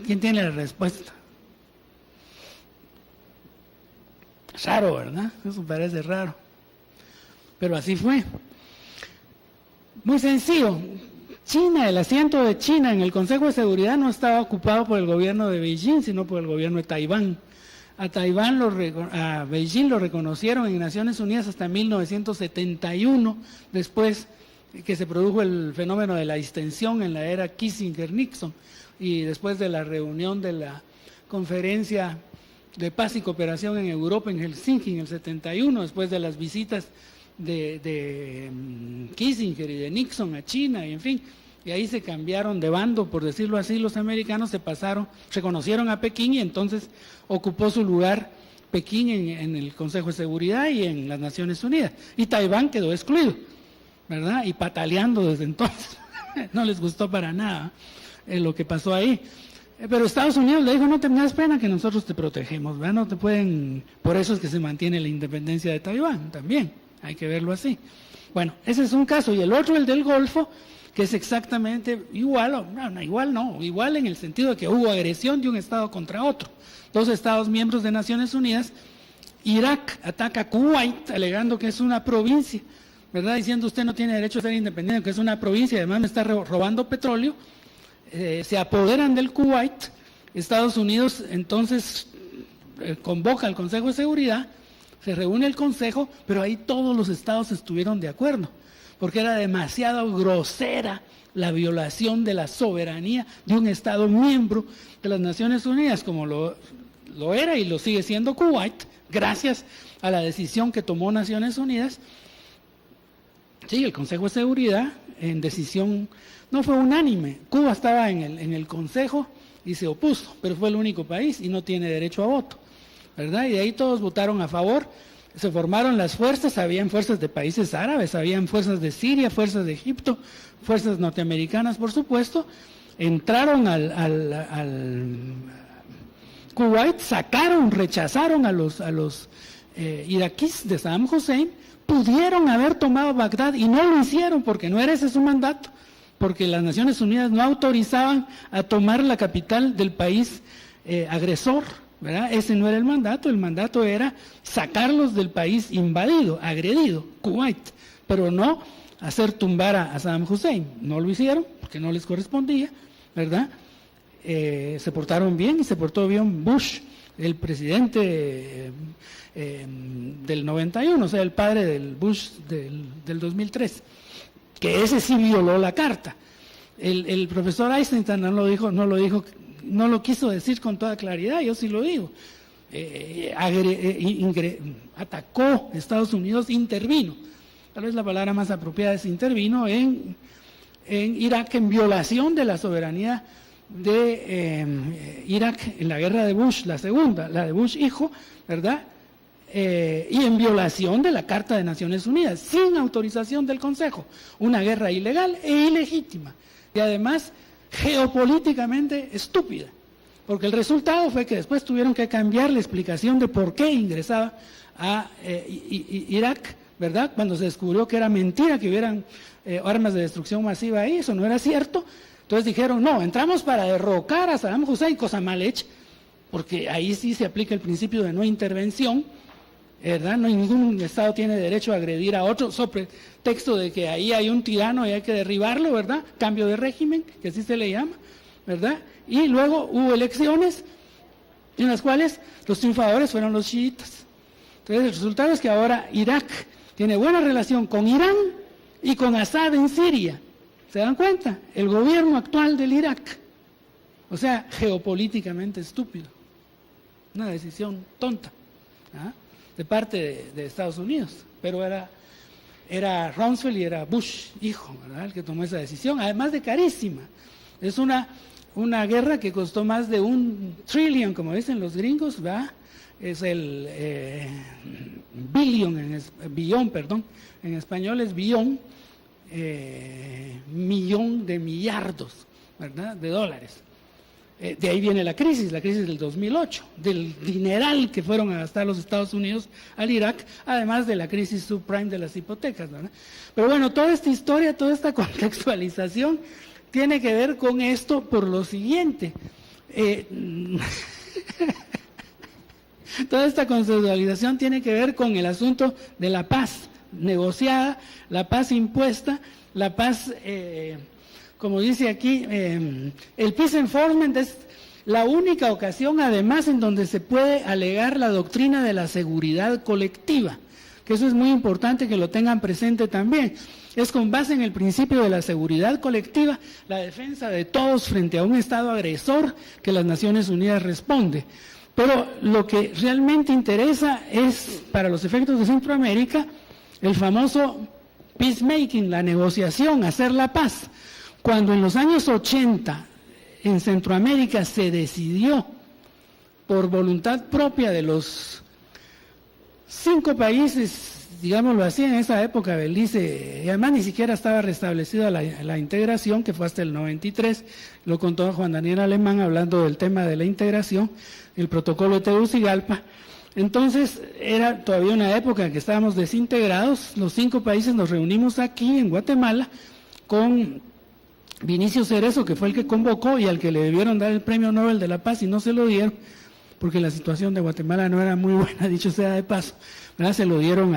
¿Quién tiene la respuesta? Raro, ¿verdad? Eso parece raro. Pero así fue. Muy sencillo. China, el asiento de China en el Consejo de Seguridad no estaba ocupado por el gobierno de Beijing, sino por el gobierno de Taiwán. A Beijing lo reconocieron en Naciones Unidas hasta 1971, después que se produjo el fenómeno de la distensión en la era Kissinger-Nixon y después de la reunión de la Conferencia de Paz y Cooperación en Europa en Helsinki en el 71, después de las visitas de Kissinger y de Nixon a China, y en fin, y ahí se cambiaron de bando, por decirlo así, los americanos reconocieron a Pekín y entonces ocupó su lugar Pekín en el Consejo de Seguridad y en las Naciones Unidas, y Taiwán quedó excluido, ¿verdad? Y pataleando desde entonces, no les gustó para nada lo que pasó ahí. Pero Estados Unidos le dijo, no tengas pena que nosotros te protegemos, ¿verdad? No te pueden, por eso es que se mantiene la independencia de Taiwán también, hay que verlo así. Bueno, ese es un caso, y el otro, el del Golfo, que es exactamente igual, igual en el sentido de que hubo agresión de un Estado contra otro. 2 Estados miembros de Naciones Unidas. Irak ataca a Kuwait alegando que es una provincia, ¿verdad? Diciendo usted no tiene derecho a ser independiente, que es una provincia, además me está robando petróleo. Se apoderan del Kuwait. Estados Unidos entonces convoca al Consejo de Seguridad, se reúne el Consejo, pero ahí todos los estados estuvieron de acuerdo, porque era demasiado grosera la violación de la soberanía de un Estado miembro de las Naciones Unidas, como lo era y lo sigue siendo Kuwait, gracias a la decisión que tomó Naciones Unidas. Sí, el Consejo de Seguridad, en decisión, no fue unánime. Cuba estaba en el Consejo y se opuso, pero fue el único país y no tiene derecho a voto, ¿verdad? Y de ahí todos votaron a favor. Se formaron las fuerzas, habían fuerzas de países árabes, habían fuerzas de Siria, fuerzas de Egipto, fuerzas norteamericanas, por supuesto. Entraron al Kuwait, rechazaron a los iraquíes de Saddam Hussein. Pudieron haber tomado Bagdad y no lo hicieron porque no era ese su mandato, porque las Naciones Unidas no autorizaban a tomar la capital del país agresor, ¿verdad? Ese no era el mandato era sacarlos del país invadido, agredido, Kuwait, pero no hacer tumbar a Saddam Hussein. No lo hicieron porque no les correspondía, ¿verdad? Se portaron bien y se portó bien Bush, el presidente del 91, o sea, el padre del Bush del 2003, que ese sí violó la carta. El profesor Eisenstein no lo quiso decir con toda claridad, yo sí lo digo. Atacó Estados Unidos, intervino, tal vez la palabra más apropiada es intervino en Irak en violación de la soberanía de Irak en la guerra de Bush, la segunda, la de Bush hijo, ¿verdad? Y en violación de la Carta de Naciones Unidas, sin autorización del Consejo, una guerra ilegal e ilegítima. Y además geopolíticamente estúpida, porque el resultado fue que después tuvieron que cambiar la explicación de por qué ingresaba a Irak, ¿verdad? Cuando se descubrió que era mentira que hubieran armas de destrucción masiva ahí, eso no era cierto. Entonces dijeron, no, entramos para derrocar a Saddam Hussein, cosa mal hecha, porque ahí sí se aplica el principio de no intervención, ¿verdad? No, ningún Estado tiene derecho a agredir a otro, sobre texto de que ahí hay un tirano y hay que derribarlo, ¿verdad? Cambio de régimen, que así se le llama, ¿verdad? Y luego hubo elecciones en las cuales los triunfadores fueron los chiitas. Entonces el resultado es que ahora Irak tiene buena relación con Irán y con Assad en Siria. ¿Se dan cuenta? El gobierno actual del Irak. O sea, geopolíticamente estúpido. Una decisión tonta, ¿ah? De parte de Estados Unidos. Pero era Rumsfeld y era Bush, hijo, ¿verdad?, el que tomó esa decisión, además de carísima. Es una guerra que costó más de $1 trillion, como dicen los gringos, ¿verdad? Es el billón, en español es billón, millón de millardos, ¿verdad?, de dólares. De ahí viene la crisis del 2008, del dineral que fueron a gastar los Estados Unidos al Irak, además de la crisis subprime de las hipotecas, ¿verdad? Pero bueno, toda esta historia, toda esta contextualización tiene que ver con esto por lo siguiente. Toda esta contextualización tiene que ver con el asunto de la paz negociada, la paz impuesta, la paz, como dice aquí, el peace enforcement es la única ocasión además en donde se puede alegar la doctrina de la seguridad colectiva, que eso es muy importante que lo tengan presente también. Es con base en el principio de la seguridad colectiva, la defensa de todos frente a un Estado agresor que las Naciones Unidas responde. Pero lo que realmente interesa es, para los efectos de Centroamérica, el famoso peacemaking, la negociación, hacer la paz. Cuando en los años 80 en Centroamérica se decidió por voluntad propia de los 5 países, digámoslo así, en esa época Belice, y además ni siquiera estaba restablecida la integración, que fue hasta el 93, lo contó Juan Daniel Alemán hablando del tema de la integración, el protocolo de Tegucigalpa. Entonces era todavía una época en que estábamos desintegrados, los 5 países nos reunimos aquí en Guatemala con Vinicio Cerezo, que fue el que convocó y al que le debieron dar el Premio Nobel de la Paz y no se lo dieron, porque la situación de Guatemala no era muy buena, dicho sea de paso, ¿verdad? Se lo dieron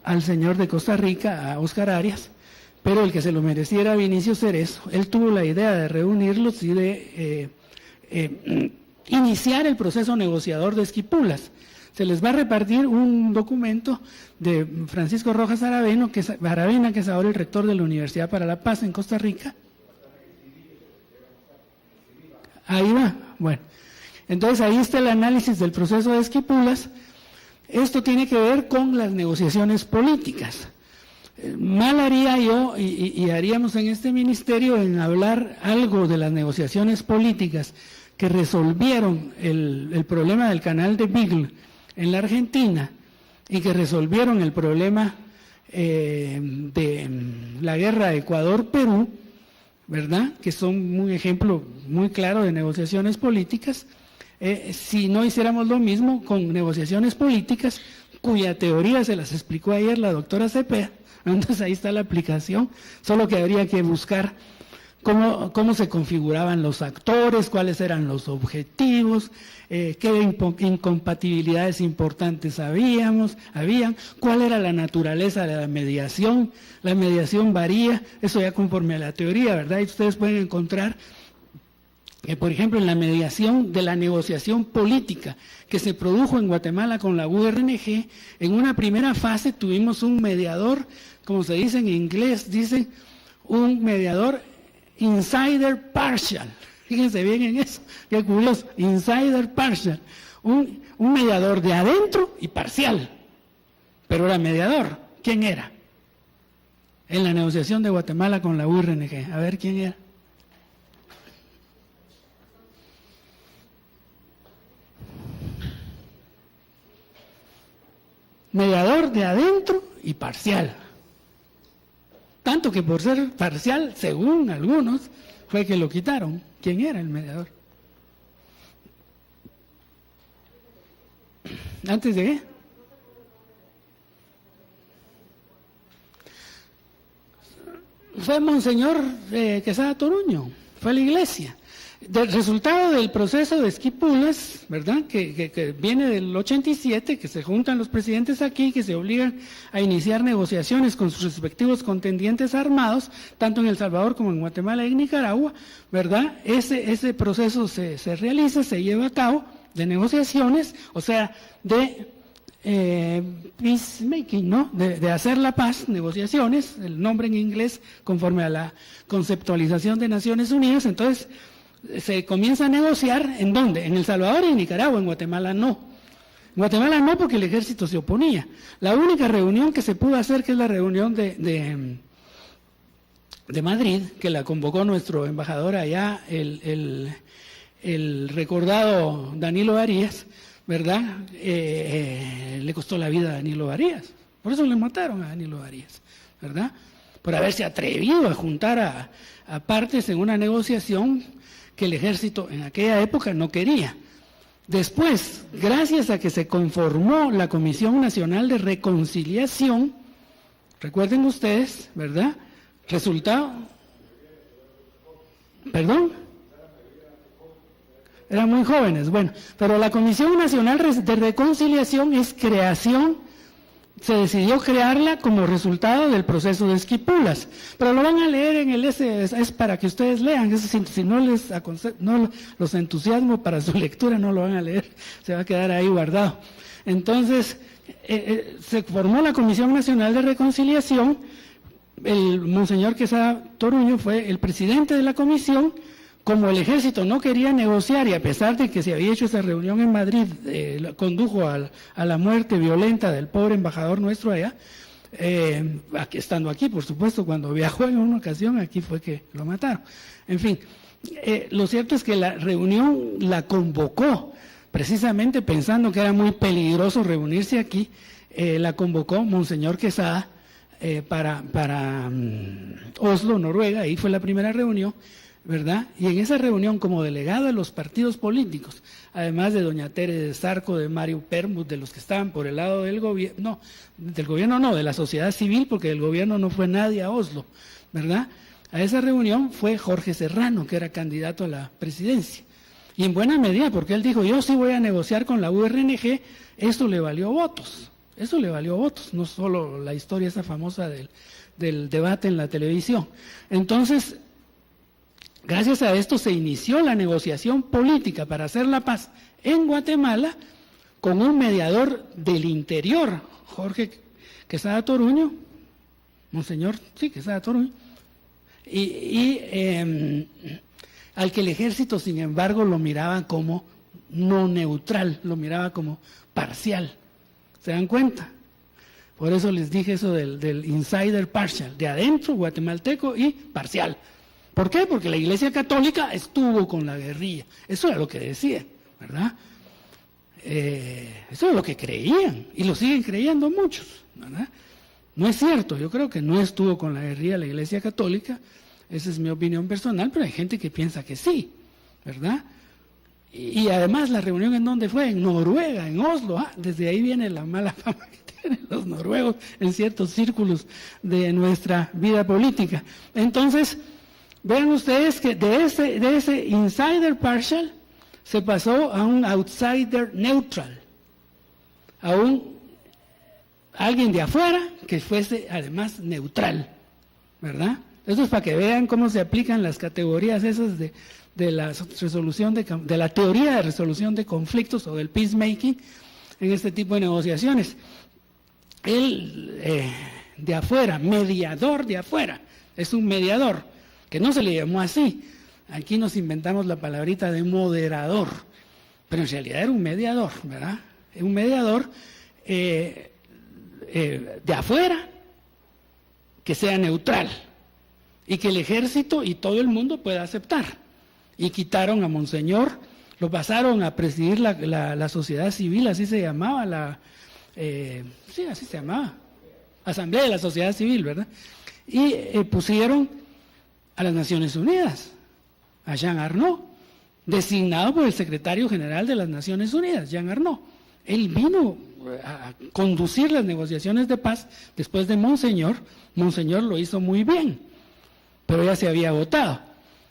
al señor de Costa Rica, a Oscar Arias, pero el que se lo merecía era Vinicio Cerezo. Él tuvo la idea de reunirlos y de iniciar el proceso negociador de Esquipulas. Se les va a repartir un documento de Francisco Rojas Aravena, que es ahora el rector de la Universidad para la Paz en Costa Rica. Ahí va, bueno. Entonces ahí está el análisis del proceso de Esquipulas. Esto tiene que ver con las negociaciones políticas. Mal haría yo y haríamos en este ministerio en hablar algo de las negociaciones políticas que resolvieron el problema del canal de Beagle en la Argentina y que resolvieron el problema de la guerra Ecuador-Perú, ¿verdad?, que son un ejemplo muy claro de negociaciones políticas, si no hiciéramos lo mismo con negociaciones políticas, cuya teoría se las explicó ayer la doctora Cepeda. Entonces ahí está la aplicación, solo que habría que buscar cómo se configuraban los actores, cuáles eran los objetivos, qué incompatibilidades importantes habían, cuál era la naturaleza de la mediación. La mediación varía, eso ya conforme a la teoría, ¿verdad? Y ustedes pueden encontrar que, por ejemplo, en la mediación de la negociación política que se produjo en Guatemala con la URNG, en una primera fase tuvimos un mediador, como se dice en inglés, dice un mediador insider partial. Fíjense bien en eso, qué curioso, insider partial. Un mediador de adentro y parcial, pero era mediador. ¿Quién era? En la negociación de Guatemala con la URNG. A ver, ¿quién era? Mediador de adentro y parcial. Tanto que por ser parcial, según algunos, fue que lo quitaron. ¿Quién era el mediador? ¿Antes de qué? Fue Monseñor Quesada Toruño, fue a la iglesia. Del resultado del proceso de Esquipulas, ¿verdad? Que viene del 87, que se juntan los presidentes aquí, que se obligan a iniciar negociaciones con sus respectivos contendientes armados, tanto en El Salvador como en Guatemala y en Nicaragua, ¿verdad? Ese proceso se realiza, se lleva a cabo de negociaciones, o sea, de peacemaking, ¿no? De hacer la paz, negociaciones, el nombre en inglés conforme a la conceptualización de Naciones Unidas. Entonces se comienza a negociar, ¿en dónde? En El Salvador y en Nicaragua. En Guatemala no. En Guatemala no, porque el ejército se oponía. La única reunión que se pudo hacer, que es la reunión de Madrid, que la convocó nuestro embajador allá, el recordado Danilo Arias, ¿verdad? Le costó la vida a Danilo Arias. Por eso le mataron a Danilo Arias, ¿verdad? Por haberse atrevido a juntar a partes en una negociación que el ejército en aquella época no quería. Después, gracias a que se conformó la Comisión Nacional de Reconciliación, recuerden ustedes, ¿verdad? Resultado, ¿perdón? Eran muy jóvenes, bueno, pero la Comisión Nacional de Reconciliación es creación, se decidió crearla como resultado del proceso de Esquipulas, pero lo van a leer en el es para que ustedes lean, si no los entusiasmo para su lectura, no lo van a leer, se va a quedar ahí guardado. Entonces, se formó la Comisión Nacional de Reconciliación, el Monseñor Quesada Toruño fue el presidente de la comisión. Como el ejército no quería negociar y a pesar de que se había hecho esa reunión en Madrid, condujo a la muerte violenta del pobre embajador nuestro allá, estando aquí, por supuesto, cuando viajó en una ocasión, aquí fue que lo mataron. En fin, lo cierto es que la reunión la convocó, precisamente pensando que era muy peligroso reunirse aquí, la convocó Monseñor Quesada para Oslo, Noruega, ahí fue la primera reunión, ¿verdad? Y en esa reunión, como delegado de los partidos políticos, además de doña Tere de Sarco, de Mario Permut, de los que estaban por el lado del gobierno, de la sociedad civil, porque del gobierno no fue nadie a Oslo, ¿verdad? A esa reunión fue Jorge Serrano, que era candidato a la presidencia. Y en buena medida, porque él dijo, yo sí voy a negociar con la URNG, esto le valió votos. Eso le valió votos, no solo la historia esa famosa del debate en la televisión. Entonces, gracias a esto se inició la negociación política para hacer la paz en Guatemala con un mediador del interior, Jorge Quesada Toruño, Monseñor, sí, Quesada Toruño, y al que el ejército, sin embargo, lo miraba como no neutral, lo miraba como parcial. ¿Se dan cuenta? Por eso les dije eso del insider partial, de adentro, guatemalteco y parcial. ¿Por qué? Porque la Iglesia Católica estuvo con la guerrilla. Eso era lo que decían, ¿verdad? Eso es lo que creían y lo siguen creyendo muchos, ¿verdad? No es cierto, yo creo que no estuvo con la guerrilla la Iglesia Católica, esa es mi opinión personal, pero hay gente que piensa que sí, ¿verdad? Y además la reunión en donde fue, en Noruega, en Oslo, desde ahí viene la mala fama que tienen los noruegos en ciertos círculos de nuestra vida política. Entonces, vean ustedes que de ese insider partial se pasó a un outsider neutral, a alguien de afuera que fuese además neutral, ¿verdad? Eso es para que vean cómo se aplican las categorías esas de la resolución de la teoría de resolución de conflictos o del peacemaking en este tipo de negociaciones. Él de afuera, mediador de afuera, es un mediador, que no se le llamó así. Aquí nos inventamos la palabrita de moderador, pero en realidad era un mediador, ¿verdad? Un mediador de afuera que sea neutral y que el ejército y todo el mundo pueda aceptar. Y quitaron a Monseñor, lo pasaron a presidir la sociedad civil, así se llamaba, sí, así se llamaba, Asamblea de la Sociedad Civil, ¿verdad? y pusieron a las Naciones Unidas, a Jean Arnaud, designado por el secretario general de las Naciones Unidas, Jean Arnaud. Él vino a conducir las negociaciones de paz después de Monseñor. Monseñor lo hizo muy bien, pero ya se había agotado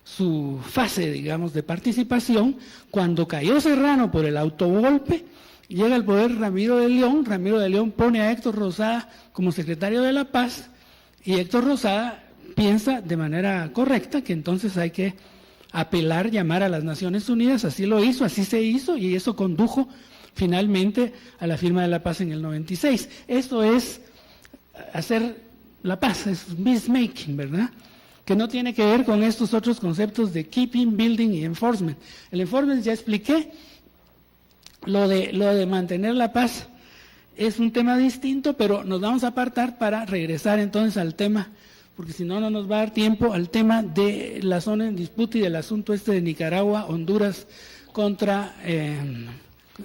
su fase, digamos, de participación. Cuando cayó Serrano por el autogolpe, llega al poder Ramiro de León pone a Héctor Rosada como secretario de la paz, y Héctor Rosada piensa de manera correcta que entonces hay que apelar, llamar a las Naciones Unidas. Así lo hizo, así se hizo, y eso condujo finalmente a la firma de la paz en el 96. Esto es hacer la paz, es peacemaking, ¿verdad? Que no tiene que ver con estos otros conceptos de keeping, building y enforcement. El enforcement ya expliqué, lo de mantener la paz es un tema distinto, pero nos vamos a apartar para regresar entonces al tema, porque si no, no nos va a dar tiempo, al tema de la zona en disputa y del asunto este de Nicaragua, Honduras contra,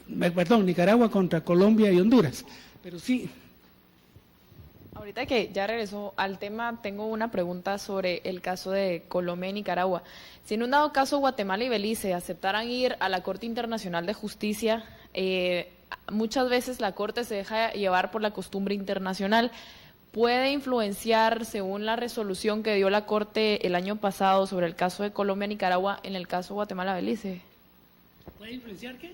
Nicaragua contra Colombia y Honduras. Pero sí. Ahorita que ya regresó al tema, tengo una pregunta sobre el caso de Colombia y Nicaragua. Si en un dado caso Guatemala y Belice aceptaran ir a la Corte Internacional de Justicia, muchas veces la Corte se deja llevar por la costumbre internacional. ¿Puede influenciar, según la resolución que dio la Corte el año pasado sobre el caso de Colombia y Nicaragua, en el caso Guatemala-Belice? ¿Puede influenciar qué?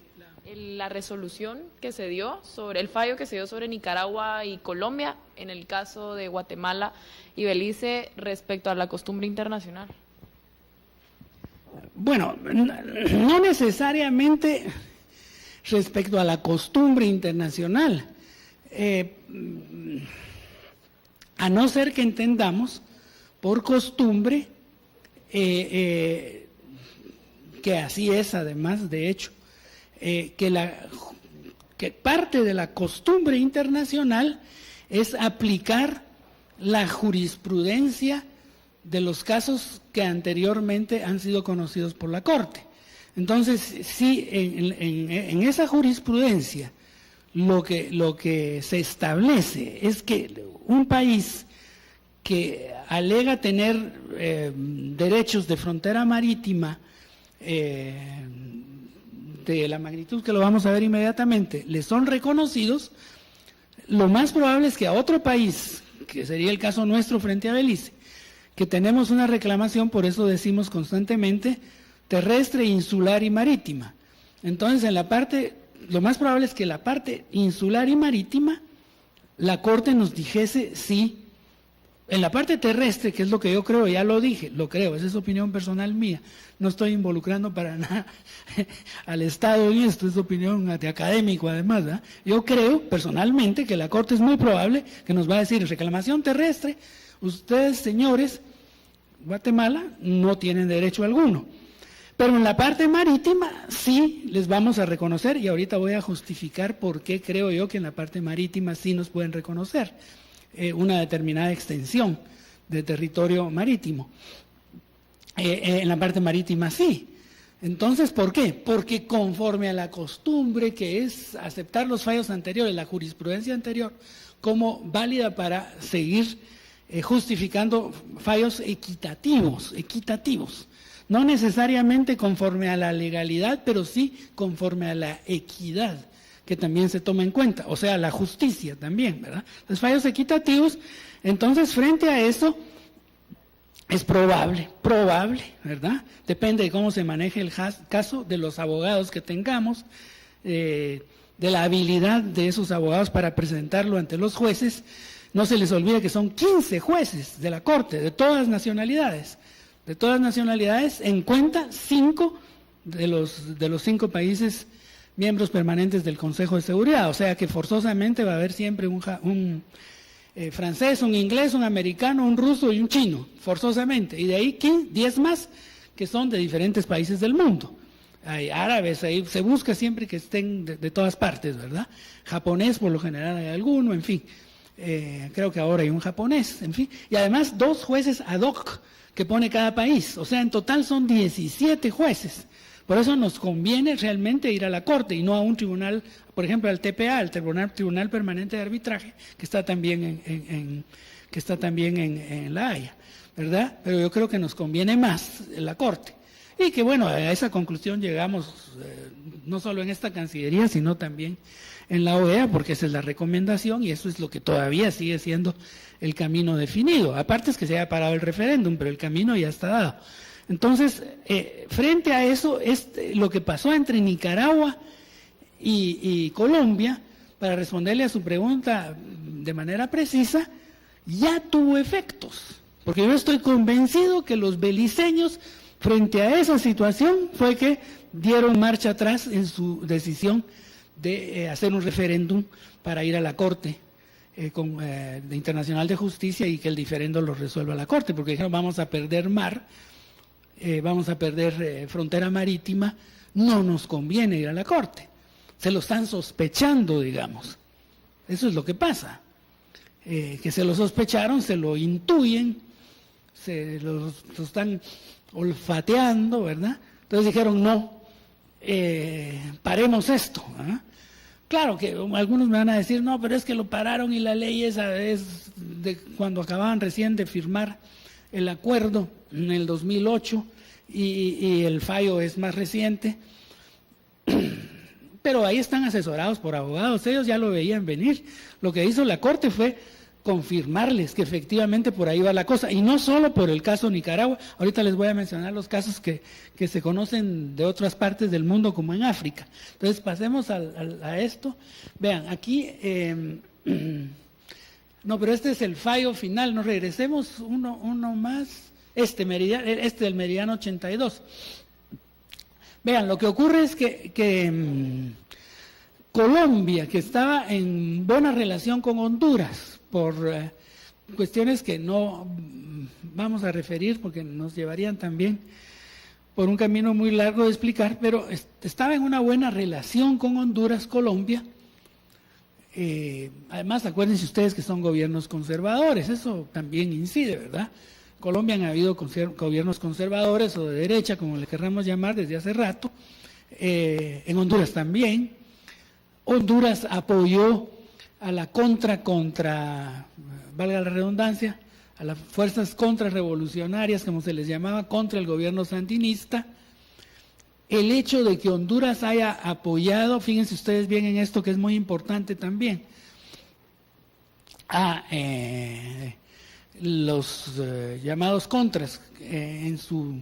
La resolución que se dio sobre el fallo que se dio sobre Nicaragua y Colombia en el caso de Guatemala y Belice respecto a la costumbre internacional. Bueno, no necesariamente respecto a la costumbre internacional, a no ser que entendamos por costumbre, que así es además, de hecho, que parte de la costumbre internacional es aplicar la jurisprudencia de los casos que anteriormente han sido conocidos por la Corte. Entonces, sí, en esa jurisprudencia lo que se establece es que un país que alega tener derechos de frontera marítima de la magnitud que lo vamos a ver inmediatamente, le son reconocidos, lo más probable es que a otro país, que sería el caso nuestro frente a Belice, que tenemos una reclamación, por eso decimos constantemente, terrestre, insular y marítima. Entonces, lo más probable es que la parte insular y marítima, la Corte nos dijese sí. En la parte terrestre, que es lo que yo creo, ya lo dije, lo creo, esa es opinión personal mía, no estoy involucrando para nada al Estado en esto, es opinión de académico además, ¿verdad? Yo creo personalmente que la Corte es muy probable que nos va a decir, reclamación terrestre, ustedes señores, Guatemala, no tienen derecho alguno. Pero en la parte marítima sí les vamos a reconocer, y ahorita voy a justificar por qué creo yo que en la parte marítima sí nos pueden reconocer una determinada extensión de territorio marítimo. En la parte marítima sí. Entonces, ¿por qué? Porque conforme a la costumbre que es aceptar los fallos anteriores, la jurisprudencia anterior, como válida para seguir justificando fallos equitativos, no necesariamente conforme a la legalidad, pero sí conforme a la equidad, que también se toma en cuenta, o sea, la justicia también, ¿verdad? Los fallos equitativos, entonces, frente a eso, es probable, ¿verdad? Depende de cómo se maneje el caso, de los abogados que tengamos, de la habilidad de esos abogados para presentarlo ante los jueces. No se les olvide que son 15 jueces de la Corte, de todas nacionalidades, en cuenta 5 de los 5 países miembros permanentes del Consejo de Seguridad, o sea que forzosamente va a haber siempre un francés, un inglés, un americano, un ruso y un chino, forzosamente, y de ahí 10 más que son de diferentes países del mundo. Hay árabes, ahí se busca siempre que estén de todas partes, ¿verdad? Japonés por lo general hay alguno, en fin, creo que ahora hay un japonés, en fin, y además 2 jueces ad hoc que pone cada país, o sea, en total son 17 jueces. Por eso nos conviene realmente ir a la Corte y no a un tribunal, por ejemplo, al TPA, al Tribunal Permanente de Arbitraje, que está también que está también en La Haya, ¿verdad? Pero yo creo que nos conviene más la Corte. Y que bueno, a esa conclusión llegamos no solo en esta Cancillería, sino también en la OEA, porque esa es la recomendación y eso es lo que todavía sigue siendo el camino definido. Aparte es que se haya parado el referéndum, pero el camino ya está dado. Entonces, frente a eso, lo que pasó entre Nicaragua y Colombia, para responderle a su pregunta de manera precisa, ya tuvo efectos. Porque yo estoy convencido que los beliceños, frente a esa situación, fue que dieron marcha atrás en su decisión de hacer un referéndum para ir a la Corte Internacional de Justicia y que el diferendo lo resuelva la Corte, porque dijeron vamos a perder mar, vamos a perder frontera marítima, no nos conviene ir a la Corte. Se lo están sospechando, digamos. Eso es lo que pasa. Que se lo sospecharon, se lo intuyen, se lo están olfateando, ¿verdad? Entonces dijeron no, paremos esto, ¿verdad? Claro que algunos me van a decir, no, pero es que lo pararon y la ley esa es de cuando acababan recién de firmar el acuerdo en el 2008 y el fallo es más reciente. Pero ahí están asesorados por abogados, ellos ya lo veían venir. Lo que hizo la Corte fue confirmarles que efectivamente por ahí va la cosa, y no solo por el caso Nicaragua. Ahorita les voy a mencionar los casos que se conocen de otras partes del mundo, como en África. Entonces pasemos a esto. Vean, aquí, no, pero este es el fallo final, nos regresemos uno más, este del meridiano 82. Vean, lo que ocurre es que Colombia, que estaba en buena relación con Honduras, por cuestiones que no vamos a referir porque nos llevarían también por un camino muy largo de explicar, pero estaba en una buena relación con Honduras, Colombia. Además, acuérdense ustedes que son gobiernos conservadores, eso también incide, ¿verdad? Colombia han habido gobiernos conservadores o de derecha, como le querramos llamar, desde hace rato. En Honduras también. Honduras apoyó a la valga la redundancia, a las fuerzas contrarrevolucionarias, como se les llamaba, contra el gobierno sandinista. El hecho de que Honduras haya apoyado, fíjense ustedes bien en esto que es muy importante también, a los llamados contras en su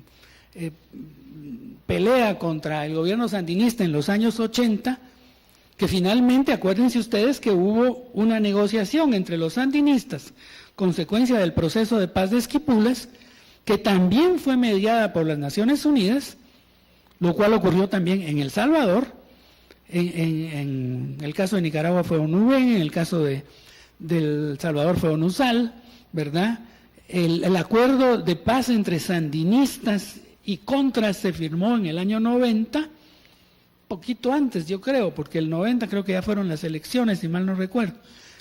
pelea contra el gobierno sandinista en los años 80, que finalmente, acuérdense ustedes que hubo una negociación entre los sandinistas, consecuencia del proceso de paz de Esquipulas, que también fue mediada por las Naciones Unidas, lo cual ocurrió también en El Salvador. En el caso de Nicaragua fue ONUVEN, en el caso de El Salvador fue ONUSAL, ¿verdad? El acuerdo de paz entre sandinistas y contras se firmó en el año 90, poquito antes yo creo, porque el 90 creo que ya fueron las elecciones, si mal no recuerdo,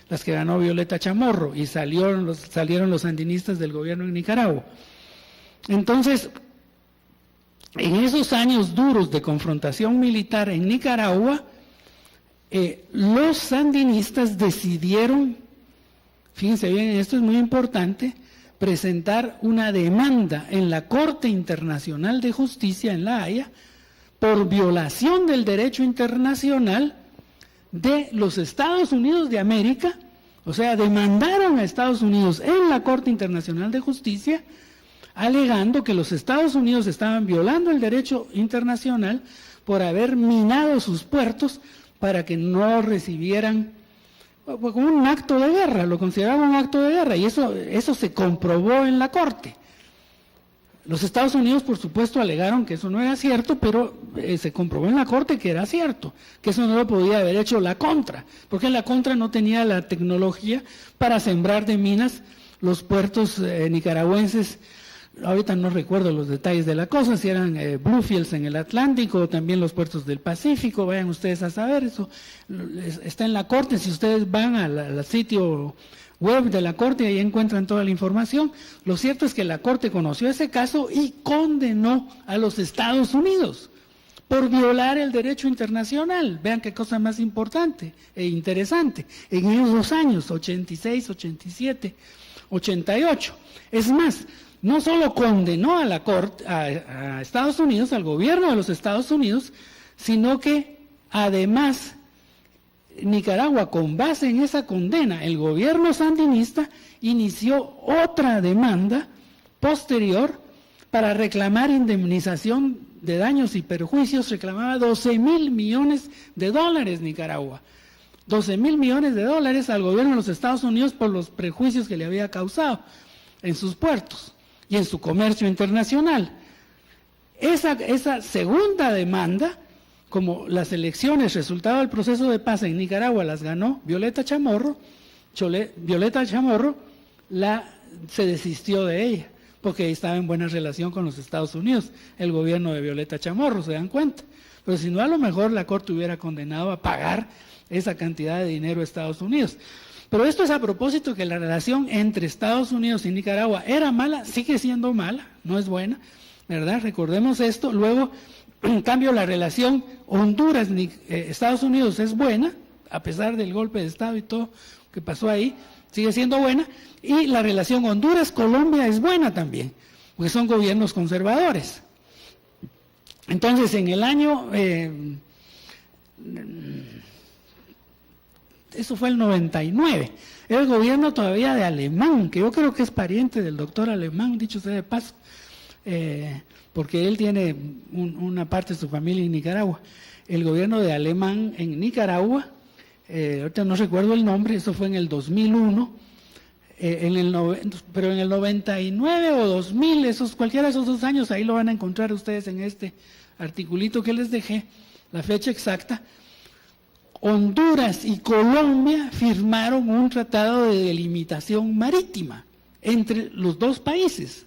las que ganó Violeta Chamorro, y salieron los sandinistas del gobierno en Nicaragua. Entonces, en esos años duros de confrontación militar en Nicaragua, los sandinistas decidieron, fíjense bien, esto es muy importante, presentar una demanda en la Corte Internacional de Justicia en La Haya por violación del derecho internacional de los Estados Unidos de América. O sea, demandaron a Estados Unidos en la Corte Internacional de Justicia, alegando que los Estados Unidos estaban violando el derecho internacional por haber minado sus puertos para que no recibieran, como un acto de guerra, lo consideraban un acto de guerra, y eso se comprobó en la Corte. Los Estados Unidos, por supuesto, alegaron que eso no era cierto, pero se comprobó en la Corte que era cierto, que eso no lo podía haber hecho la Contra, porque la Contra no tenía la tecnología para sembrar de minas los puertos nicaragüenses. Ahorita no recuerdo los detalles de la cosa, si eran Bluefields en el Atlántico o también los puertos del Pacífico, vayan ustedes a saber, eso está en la Corte. Si ustedes van al sitio web de la Corte, ahí encuentran toda la información. Lo cierto es que la Corte conoció ese caso y condenó a los Estados Unidos por violar el derecho internacional. Vean qué cosa más importante e interesante. En esos años, 86, 87, 88. Es más, no solo condenó a la Corte, a Estados Unidos, al gobierno de los Estados Unidos, sino que además Nicaragua, con base en esa condena, el gobierno sandinista inició otra demanda posterior para reclamar indemnización de daños y perjuicios. Reclamaba $12,000 millones Nicaragua. $12,000 millones al gobierno de los Estados Unidos por los prejuicios que le había causado en sus puertos y en su comercio internacional. Esa segunda demanda, como las elecciones, resultado del proceso de paz en Nicaragua, las ganó Violeta Chamorro, se desistió de ella, porque estaba en buena relación con los Estados Unidos, el gobierno de Violeta Chamorro, ¿se dan cuenta? Pero si no, a lo mejor la Corte hubiera condenado a pagar esa cantidad de dinero a Estados Unidos. Pero esto es a propósito que la relación entre Estados Unidos y Nicaragua era mala, sigue siendo mala, no es buena, ¿verdad? Recordemos esto. Luego, en cambio, la relación Honduras-Estados Unidos es buena, a pesar del golpe de Estado y todo que pasó ahí, sigue siendo buena. Y la relación Honduras-Colombia es buena también, porque son gobiernos conservadores. Entonces, en el año, eso fue el 99, era el gobierno todavía de Alemán, que yo creo que es pariente del doctor Alemán, dicho sea de paso, porque él tiene una parte de su familia en Nicaragua. El gobierno de Alemán en Nicaragua, ahorita no recuerdo el nombre, eso fue en el 2001, pero en el 99 o 2000, cualquiera de esos 2 años, ahí lo van a encontrar ustedes en este articulito que les dejé, la fecha exacta. Honduras y Colombia firmaron un tratado de delimitación marítima entre los dos países,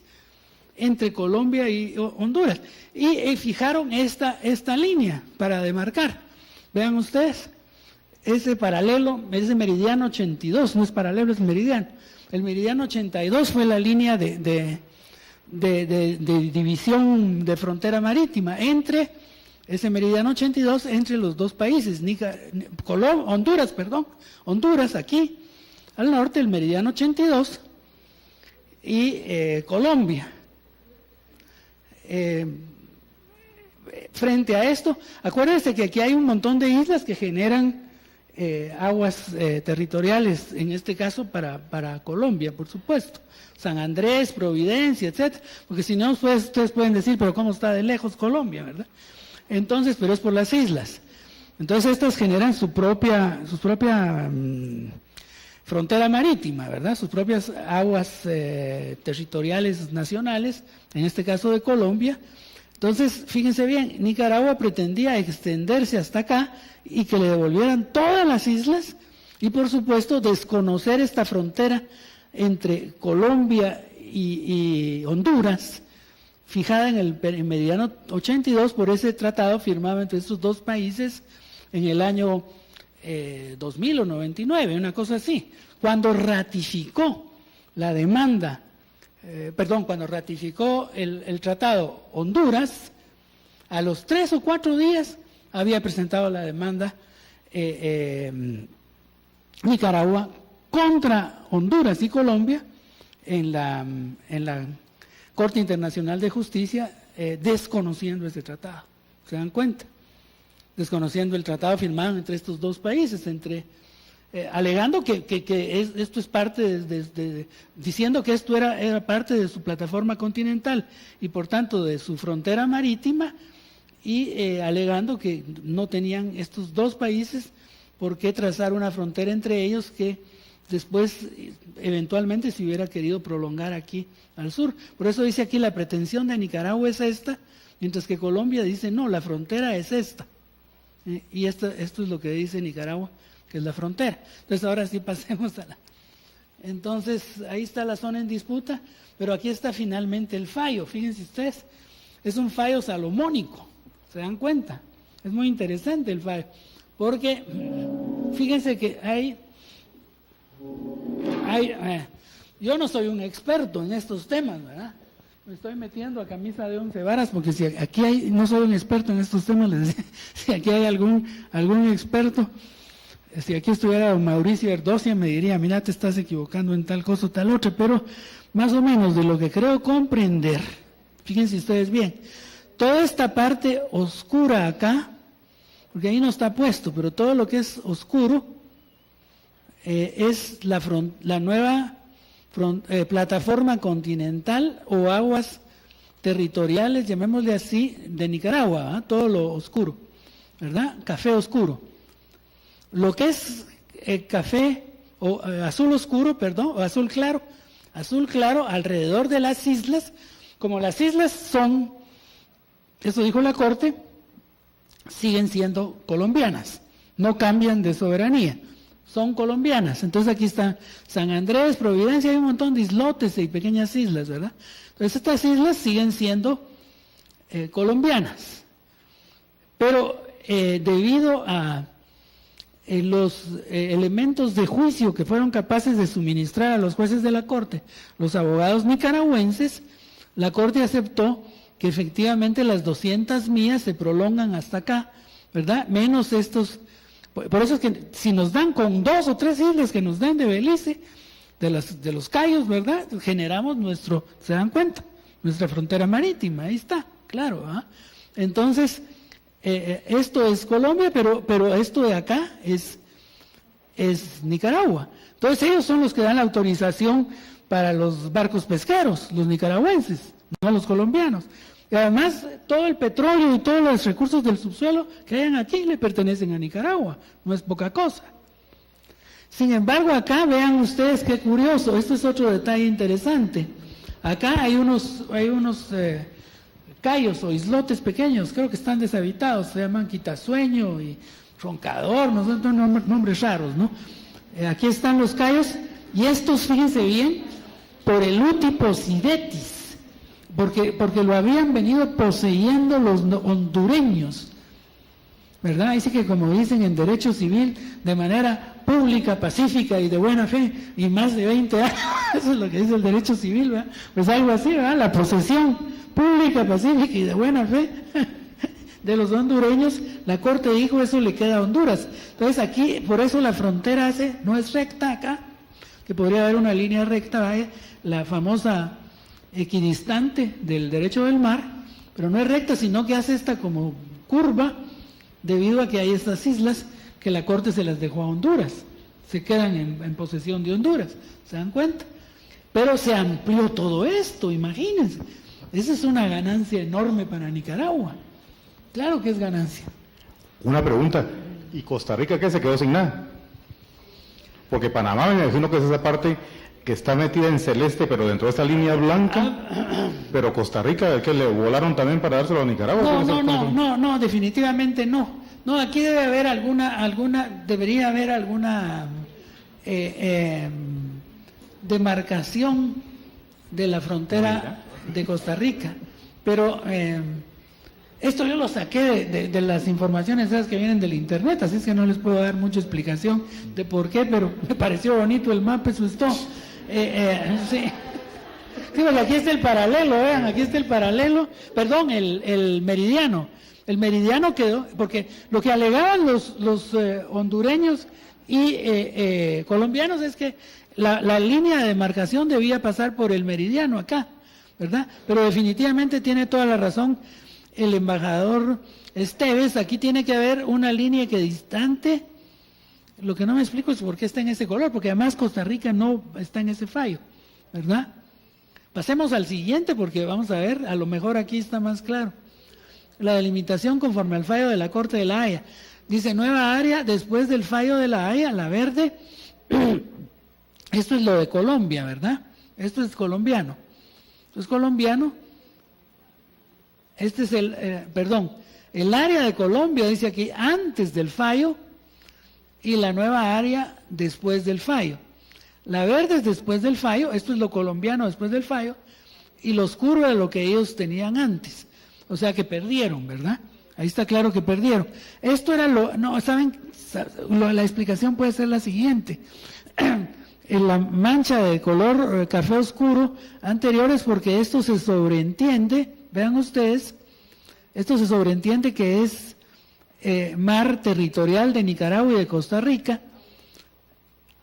entre Colombia y Honduras, y fijaron esta línea para demarcar. Vean ustedes, ese paralelo, ese meridiano 82, no es paralelo, es meridiano. El meridiano 82 fue la línea de división de frontera marítima entre ese meridiano 82 entre los dos países, Honduras aquí al norte, el meridiano 82, y Colombia. Frente a esto, acuérdense que aquí hay un montón de islas que generan aguas territoriales, en este caso para Colombia, por supuesto. San Andrés, Providencia, etcétera, porque si no, pues, ustedes pueden decir, pero ¿cómo está de lejos Colombia, verdad? Entonces, pero es por las islas. Entonces, estas generan su propia frontera marítima, ¿verdad? Sus propias aguas territoriales nacionales, en este caso de Colombia. Entonces, fíjense bien, Nicaragua pretendía extenderse hasta acá y que le devolvieran todas las islas y, por supuesto, desconocer esta frontera entre Colombia y Honduras, fijada en el meridiano 82 por ese tratado firmado entre estos dos países en el año 2000 o 99, una cosa así, cuando ratificó la demanda, cuando ratificó el tratado Honduras, a los 3 o 4 días había presentado la demanda Nicaragua contra Honduras y Colombia en la Corte Internacional de Justicia, desconociendo ese tratado. ¿Se dan cuenta? Desconociendo el tratado firmado entre estos dos países, alegando que esto es parte diciendo que esto era parte de su plataforma continental y por tanto de su frontera marítima, y alegando que no tenían estos dos países por qué trazar una frontera entre ellos que después eventualmente se hubiera querido prolongar aquí al sur. Por eso dice aquí la pretensión de Nicaragua es esta, mientras que Colombia dice no, la frontera es esta. Y esto es lo que dice Nicaragua, que es la frontera. Entonces ahora sí pasemos a Entonces ahí está la zona en disputa, pero aquí está finalmente el fallo. Fíjense ustedes, es un fallo salomónico, ¿se dan cuenta? Es muy interesante el fallo, porque fíjense que yo no soy un experto en estos temas, ¿verdad? Me estoy metiendo a camisa de 11 varas, porque si aquí no soy un experto en estos temas, les decía, si aquí hay algún experto, Si aquí estuviera don Mauricio Erdocia me diría, mira, te estás equivocando en tal cosa o tal otra, pero más o menos de lo que creo comprender, fíjense ustedes bien, toda esta parte oscura acá, porque ahí no está puesto, pero todo lo que es oscuro es la nueva plataforma continental o aguas territoriales, llamémosle así, de Nicaragua, ¿eh? Todo lo oscuro, ¿verdad? Café oscuro. Lo que es café o azul oscuro, perdón, o azul claro alrededor de las islas, como las islas son, eso dijo la Corte, siguen siendo colombianas, no cambian de soberanía, son colombianas. Entonces aquí está San Andrés, Providencia, hay un montón de islotes y pequeñas islas, ¿verdad? Entonces estas islas siguen siendo colombianas, pero debido a los elementos de juicio que fueron capaces de suministrar a los jueces de la Corte, los abogados nicaragüenses, la Corte aceptó que efectivamente las 200 millas se prolongan hasta acá, ¿verdad? Menos estos, por eso es que si nos dan con 2 o 3 islas que nos den de Belice, de los Cayos, ¿verdad? Generamos ¿se dan cuenta? Nuestra frontera marítima, ahí está, claro, ¿ah? Entonces, esto es Colombia, pero esto de acá es Nicaragua. Entonces ellos son los que dan la autorización para los barcos pesqueros, los nicaragüenses, no los colombianos. Y además todo el petróleo y todos los recursos del subsuelo que hayan aquí le pertenecen a Nicaragua, no es poca cosa. Sin embargo, acá vean ustedes qué curioso, esto es otro detalle interesante. Acá hay unos cayos o islotes pequeños, creo que están deshabitados, se llaman Quitasueño y Roncador, no son nombres raros, ¿no? Aquí están los cayos, y estos, fíjense bien, por el Uti Posidetis, porque lo habían venido poseyendo los hondureños, ¿verdad? Dice que, como dicen en derecho civil, de manera pública, pacífica y de buena fe, y más de 20 años, eso es lo que dice el derecho civil, ¿verdad? Pues algo así, ¿verdad? La posesión pública, pacífica y de buena fe de los hondureños, la Corte dijo, eso le queda a Honduras. Entonces aquí, por eso la frontera no es recta acá, que podría haber una línea recta, ¿vale? La famosa equidistante del derecho del mar, pero no es recta, sino que hace esta como curva, debido a que hay estas islas que la Corte se las dejó a Honduras, se quedan en posesión de Honduras, ¿se dan cuenta? Pero se amplió todo esto, imagínense. Esa es una ganancia enorme para Nicaragua. Claro que es ganancia. Una pregunta, ¿y Costa Rica qué se quedó sin nada? Porque Panamá, me imagino que es esa parte que está metida en celeste, pero dentro de esta línea blanca, pero Costa Rica, ¿qué le volaron también para dárselo a Nicaragua? No, definitivamente no. No, aquí debería haber alguna demarcación de la frontera de Costa Rica, pero esto yo lo saqué de las informaciones esas que vienen del internet, así es que no les puedo dar mucha explicación de por qué, pero me pareció bonito el mapa, eso es todo. Sí, porque aquí está el paralelo, vean, aquí está el paralelo, perdón, el meridiano. El meridiano quedó, porque lo que alegaban los hondureños y colombianos es que la línea de demarcación debía pasar por el meridiano acá, ¿verdad? Pero definitivamente tiene toda la razón el embajador Esteves, aquí tiene que haber una línea que distante. Lo que no me explico es por qué está en ese color, porque además Costa Rica no está en ese fallo, ¿verdad? Pasemos al siguiente, porque vamos a ver, a lo mejor aquí está más claro. La delimitación conforme al fallo de la Corte de la Haya. Dice, nueva área después del fallo de la Haya, la verde. Esto es lo de Colombia, ¿verdad? Esto es colombiano. Esto es colombiano. Este es el área de Colombia, dice aquí, antes del fallo, y la nueva área después del fallo. La verde es después del fallo, esto es lo colombiano después del fallo, y lo oscuro es lo que ellos tenían antes. O sea que perdieron, ¿verdad? Ahí está claro que perdieron. Esto era la explicación puede ser la siguiente. En la mancha de color café oscuro anterior es porque esto se sobreentiende, vean ustedes, esto se sobreentiende que es mar territorial de Nicaragua y de Costa Rica,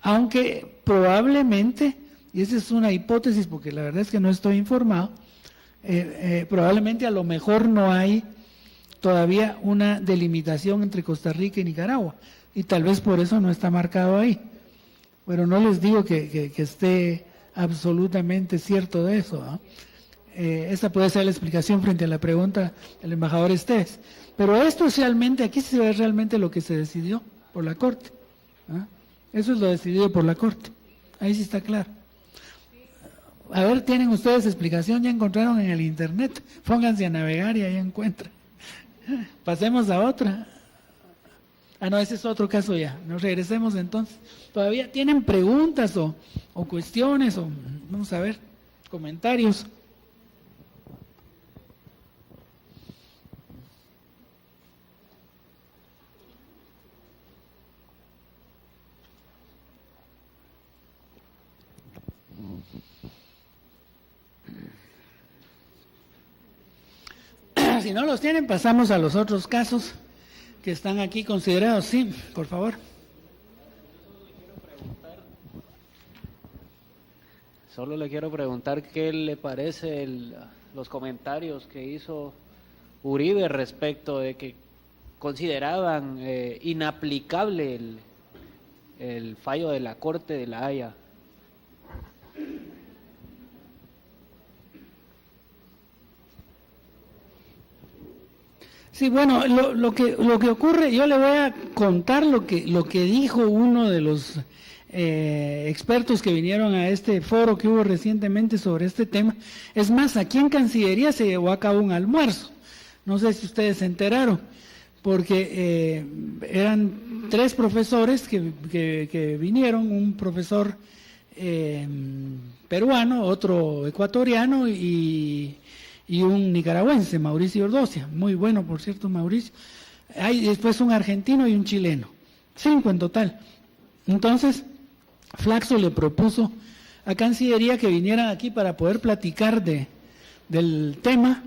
aunque probablemente, y esa es una hipótesis porque la verdad es que no estoy informado, probablemente a lo mejor no hay todavía una delimitación entre Costa Rica y Nicaragua, y tal vez por eso no está marcado ahí, pero no les digo que esté absolutamente cierto de eso, ¿no? Esta puede ser la explicación frente a la pregunta del embajador Estés. Pero esto es realmente, aquí se ve realmente lo que se decidió por la Corte. Eso es lo decidido por la Corte. Ahí sí está claro. A ver, ¿tienen ustedes explicación? Ya encontraron en el internet. Pónganse a navegar y ahí encuentran. Pasemos a otra. Ah, no, ese es otro caso ya. Nos regresemos entonces. ¿Todavía tienen preguntas o cuestiones? Vamos a ver, comentarios. Si no los tienen, pasamos a los otros casos que están aquí considerados. Sí, por favor. Solo le quiero preguntar qué le parece los comentarios que hizo Uribe respecto de que consideraban inaplicable el fallo de la Corte de La Haya. Sí, bueno, lo que ocurre, yo le voy a contar lo que dijo uno de los expertos que vinieron a este foro que hubo recientemente sobre este tema. Es más, aquí en Cancillería se llevó a cabo un almuerzo, no sé si ustedes se enteraron, porque eran 3 profesores que vinieron, un profesor peruano, otro ecuatoriano y un nicaragüense, Mauricio Ordocia, muy bueno por cierto Mauricio, hay después un argentino y un chileno, 5 en total. Entonces Flaxo le propuso a Cancillería que vinieran aquí para poder platicar del tema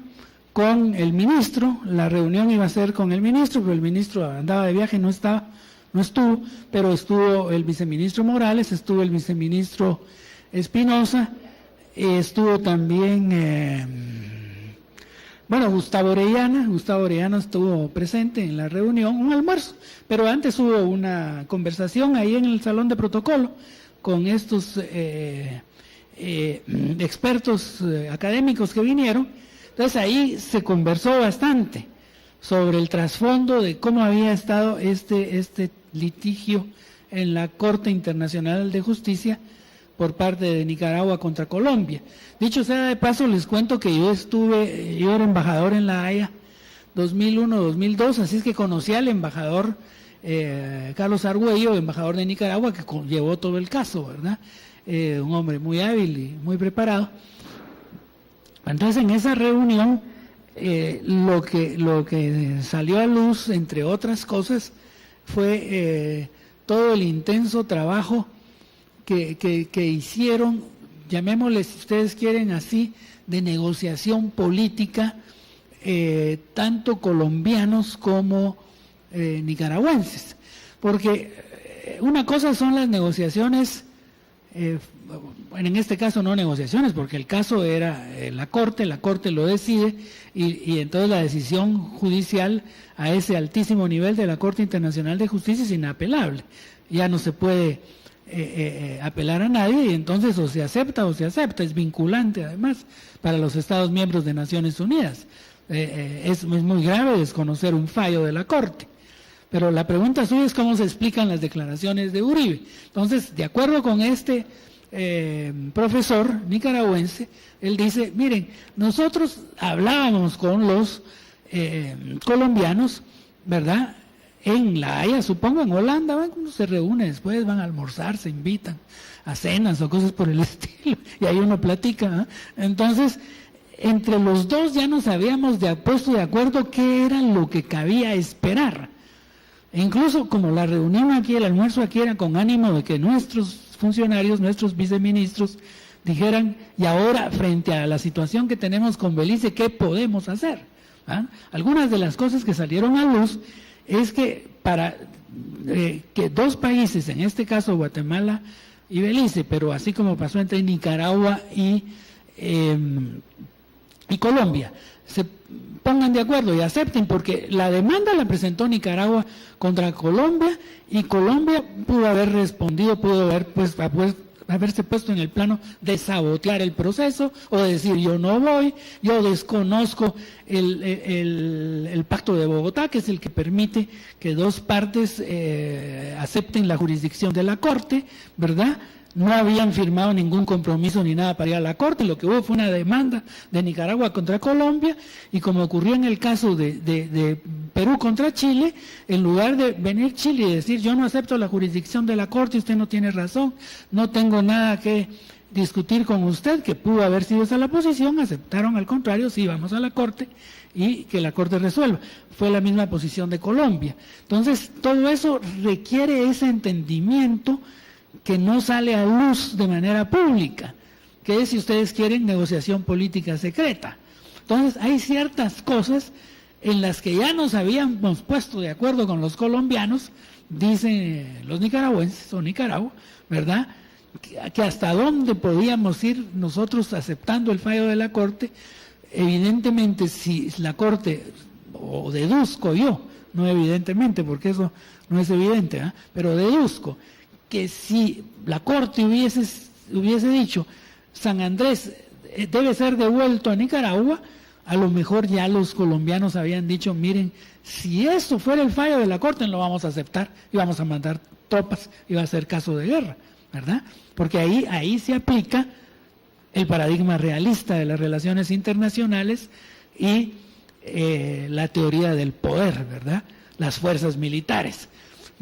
con el ministro. La reunión iba a ser con el ministro, pero el ministro andaba de viaje, no estuvo, pero estuvo el viceministro Morales, estuvo el viceministro Espinosa, estuvo también Gustavo Orellana estuvo presente en la reunión, un almuerzo, pero antes hubo una conversación ahí en el salón de protocolo con estos expertos académicos que vinieron. Entonces ahí se conversó bastante sobre el trasfondo de cómo había estado este litigio en la Corte Internacional de Justicia por parte de Nicaragua contra Colombia. Dicho sea de paso, les cuento que yo era embajador en La Haya 2001-2002, así es que conocí al embajador Carlos Argüello, embajador de Nicaragua, que llevó todo el caso, ¿verdad? Un hombre muy hábil y muy preparado. Entonces, en esa reunión, lo que salió a luz, entre otras cosas, fue todo el intenso trabajo que hicieron, llamémosle si ustedes quieren así, de negociación política, tanto colombianos como nicaragüenses. Porque una cosa son las negociaciones, en este caso no negociaciones, porque el caso era la Corte lo decide, y entonces la decisión judicial a ese altísimo nivel de la Corte Internacional de Justicia es inapelable. Ya no se puede apelar a nadie, y entonces o se acepta, es vinculante además para los Estados miembros de Naciones Unidas. Es muy grave desconocer un fallo de la Corte. Pero la pregunta suya es cómo se explican las declaraciones de Uribe. Entonces, de acuerdo con este profesor nicaragüense, él dice, miren, nosotros hablábamos con los colombianos, ¿verdad?, en La Haya, supongo, en Holanda, uno se reúne después, van a almorzar, se invitan a cenas o cosas por el estilo, y ahí uno platica, ¿eh? Entonces, entre los dos ya nos habíamos puesto de acuerdo qué era lo que cabía esperar. E incluso como la reunión aquí, el almuerzo aquí era con ánimo de que nuestros funcionarios, nuestros viceministros, dijeran, y ahora frente a la situación que tenemos con Belice, ¿qué podemos hacer? ¿Ah? Algunas de las cosas que salieron a luz es que para que dos países, en este caso Guatemala y Belice, pero así como pasó entre Nicaragua y Colombia, se pongan de acuerdo y acepten, porque la demanda la presentó Nicaragua contra Colombia, y Colombia pudo haber respondido, pudo haber haberse puesto en el plano de sabotear el proceso o de decir yo no voy, yo desconozco el Pacto de Bogotá, que es el que permite que dos partes acepten la jurisdicción de la Corte, ¿verdad? No habían firmado ningún compromiso ni nada para ir a la Corte, lo que hubo fue una demanda de Nicaragua contra Colombia, y como ocurrió en el caso de Perú contra Chile, en lugar de venir Chile y decir yo no acepto la jurisdicción de la Corte, usted no tiene razón, no tengo nada que discutir con usted, que pudo haber sido esa la posición, aceptaron al contrario, sí, vamos a la Corte y que la Corte resuelva. Fue la misma posición de Colombia. Entonces, todo eso requiere ese entendimiento que no sale a luz de manera pública, que es, si ustedes quieren, negociación política secreta. Entonces hay ciertas cosas en las que ya nos habíamos puesto de acuerdo con los colombianos, dicen los nicaragüenses o Nicaragua, ¿verdad?, que hasta dónde podíamos ir nosotros aceptando el fallo de la Corte. Evidentemente, si la Corte, o deduzco yo, no evidentemente, porque eso no es evidente, ¿eh?, pero deduzco que si la Corte hubiese dicho San Andrés debe ser devuelto a Nicaragua, a lo mejor ya los colombianos habían dicho, miren, si eso fuera el fallo de la Corte, no lo vamos a aceptar y vamos a mandar tropas y va a ser caso de guerra, ¿verdad? Porque ahí se aplica el paradigma realista de las relaciones internacionales y la teoría del poder, ¿verdad? Las fuerzas militares.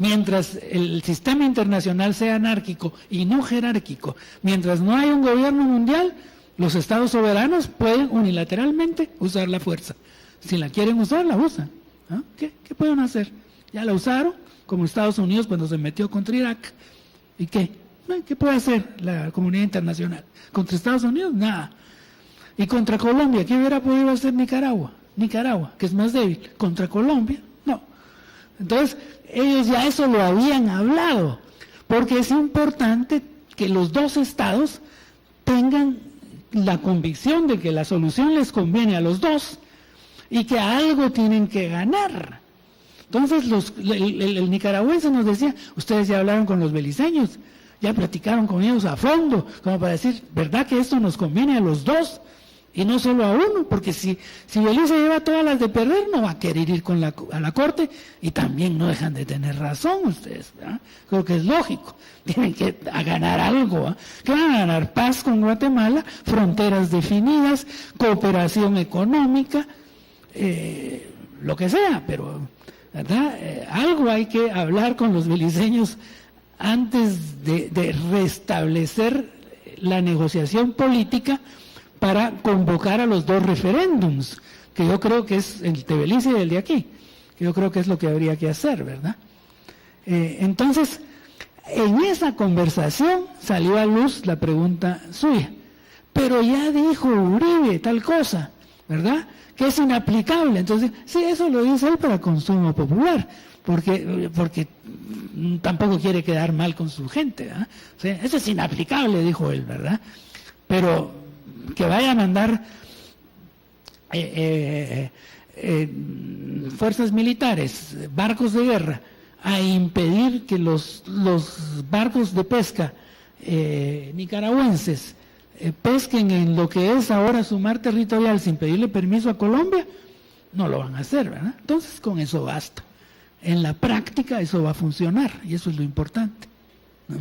Mientras el sistema internacional sea anárquico y no jerárquico, mientras no hay un gobierno mundial, los estados soberanos pueden unilateralmente usar la fuerza. Si la quieren usar, la usan. ¿Ah? ¿Qué pueden hacer? Ya la usaron, como Estados Unidos cuando se metió contra Irak. ¿Y qué? ¿Qué puede hacer la comunidad internacional? ¿Contra Estados Unidos? Nada. ¿Y contra Colombia? ¿Qué hubiera podido hacer Nicaragua? Nicaragua, que es más débil. ¿Contra Colombia? No. Entonces, ellos ya eso lo habían hablado, porque es importante que los dos estados tengan la convicción de que la solución les conviene a los dos y que algo tienen que ganar. Entonces el nicaragüense nos decía, ustedes ya hablaron con los beliceños, ya platicaron con ellos a fondo, como para decir, ¿verdad que esto nos conviene a los dos y no solo a uno? Porque si Belice lleva todas las de perder, no va a querer ir a la Corte, y también no dejan de tener razón ustedes, ¿verdad? Creo que es lógico, tienen que ganar algo, ¿eh? Que van a ganar paz con Guatemala, fronteras definidas, cooperación económica, lo que sea, pero ¿verdad? Algo hay que hablar con los beliceños antes de restablecer la negociación política para convocar a los dos referéndums, que yo creo que es el de Belice y el de aquí, que yo creo que es lo que habría que hacer, ¿verdad? Entonces, en esa conversación salió a luz la pregunta suya, pero ya dijo Uribe tal cosa, ¿verdad?, que es inaplicable. Entonces, sí, eso lo dice él para consumo popular, porque tampoco quiere quedar mal con su gente, ¿verdad? O sea, eso es inaplicable, dijo él, ¿verdad? Pero que vaya a mandar fuerzas militares, barcos de guerra, a impedir que los barcos de pesca nicaragüenses pesquen en lo que es ahora su mar territorial sin pedirle permiso a Colombia, no lo van a hacer, ¿verdad? Entonces con eso basta. En la práctica eso va a funcionar y eso es lo importante, ¿no?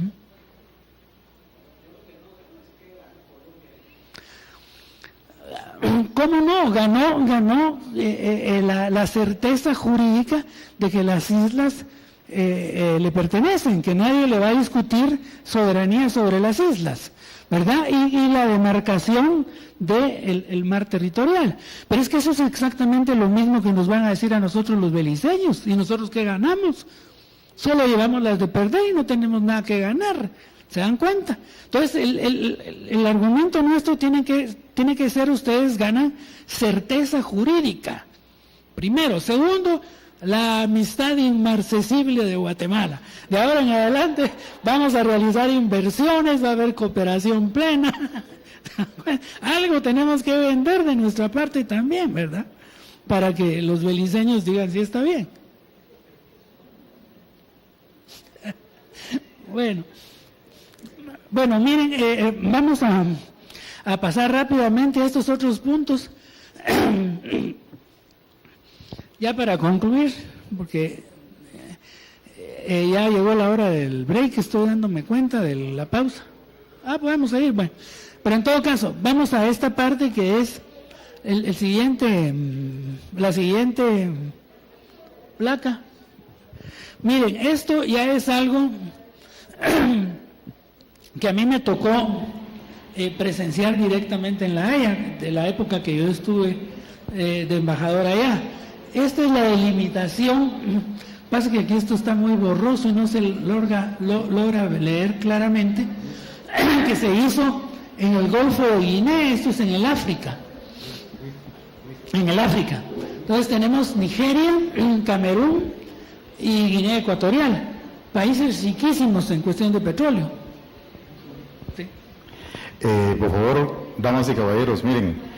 ¿Cómo no? Ganó la certeza jurídica de que las islas le pertenecen, que nadie le va a discutir soberanía sobre las islas, ¿verdad? Y la demarcación del mar territorial. Pero es que eso es exactamente lo mismo que nos van a decir a nosotros los beliceños. ¿Y nosotros qué ganamos? Solo llevamos las de perder y no tenemos nada que ganar. ¿Se dan cuenta? Entonces, el argumento nuestro tiene que ser, ustedes ganan certeza jurídica. Primero. Segundo, la amistad inmarcesible de Guatemala. De ahora en adelante vamos a realizar inversiones, va a haber cooperación plena. Algo tenemos que vender de nuestra parte también, ¿verdad? Para que los beliceños digan si está bien. Bueno, miren, vamos a pasar rápidamente a estos otros puntos. Ya para concluir, porque ya llegó la hora del break, estoy dándome cuenta de la pausa. Podemos seguir, bueno. Pero en todo caso, vamos a esta parte que es la siguiente placa. Miren, esto ya es algo que a mí me tocó presenciar directamente en La Haya, de la época que yo estuve de embajador allá. Esta es la delimitación. Pasa que aquí esto está muy borroso y no se logra leer claramente, que se hizo en el Golfo de Guinea. Esto es en el África. Entonces tenemos Nigeria, Camerún y Guinea Ecuatorial, países riquísimos en cuestión de petróleo. ¿Sí? Por favor, damas y caballeros, miren,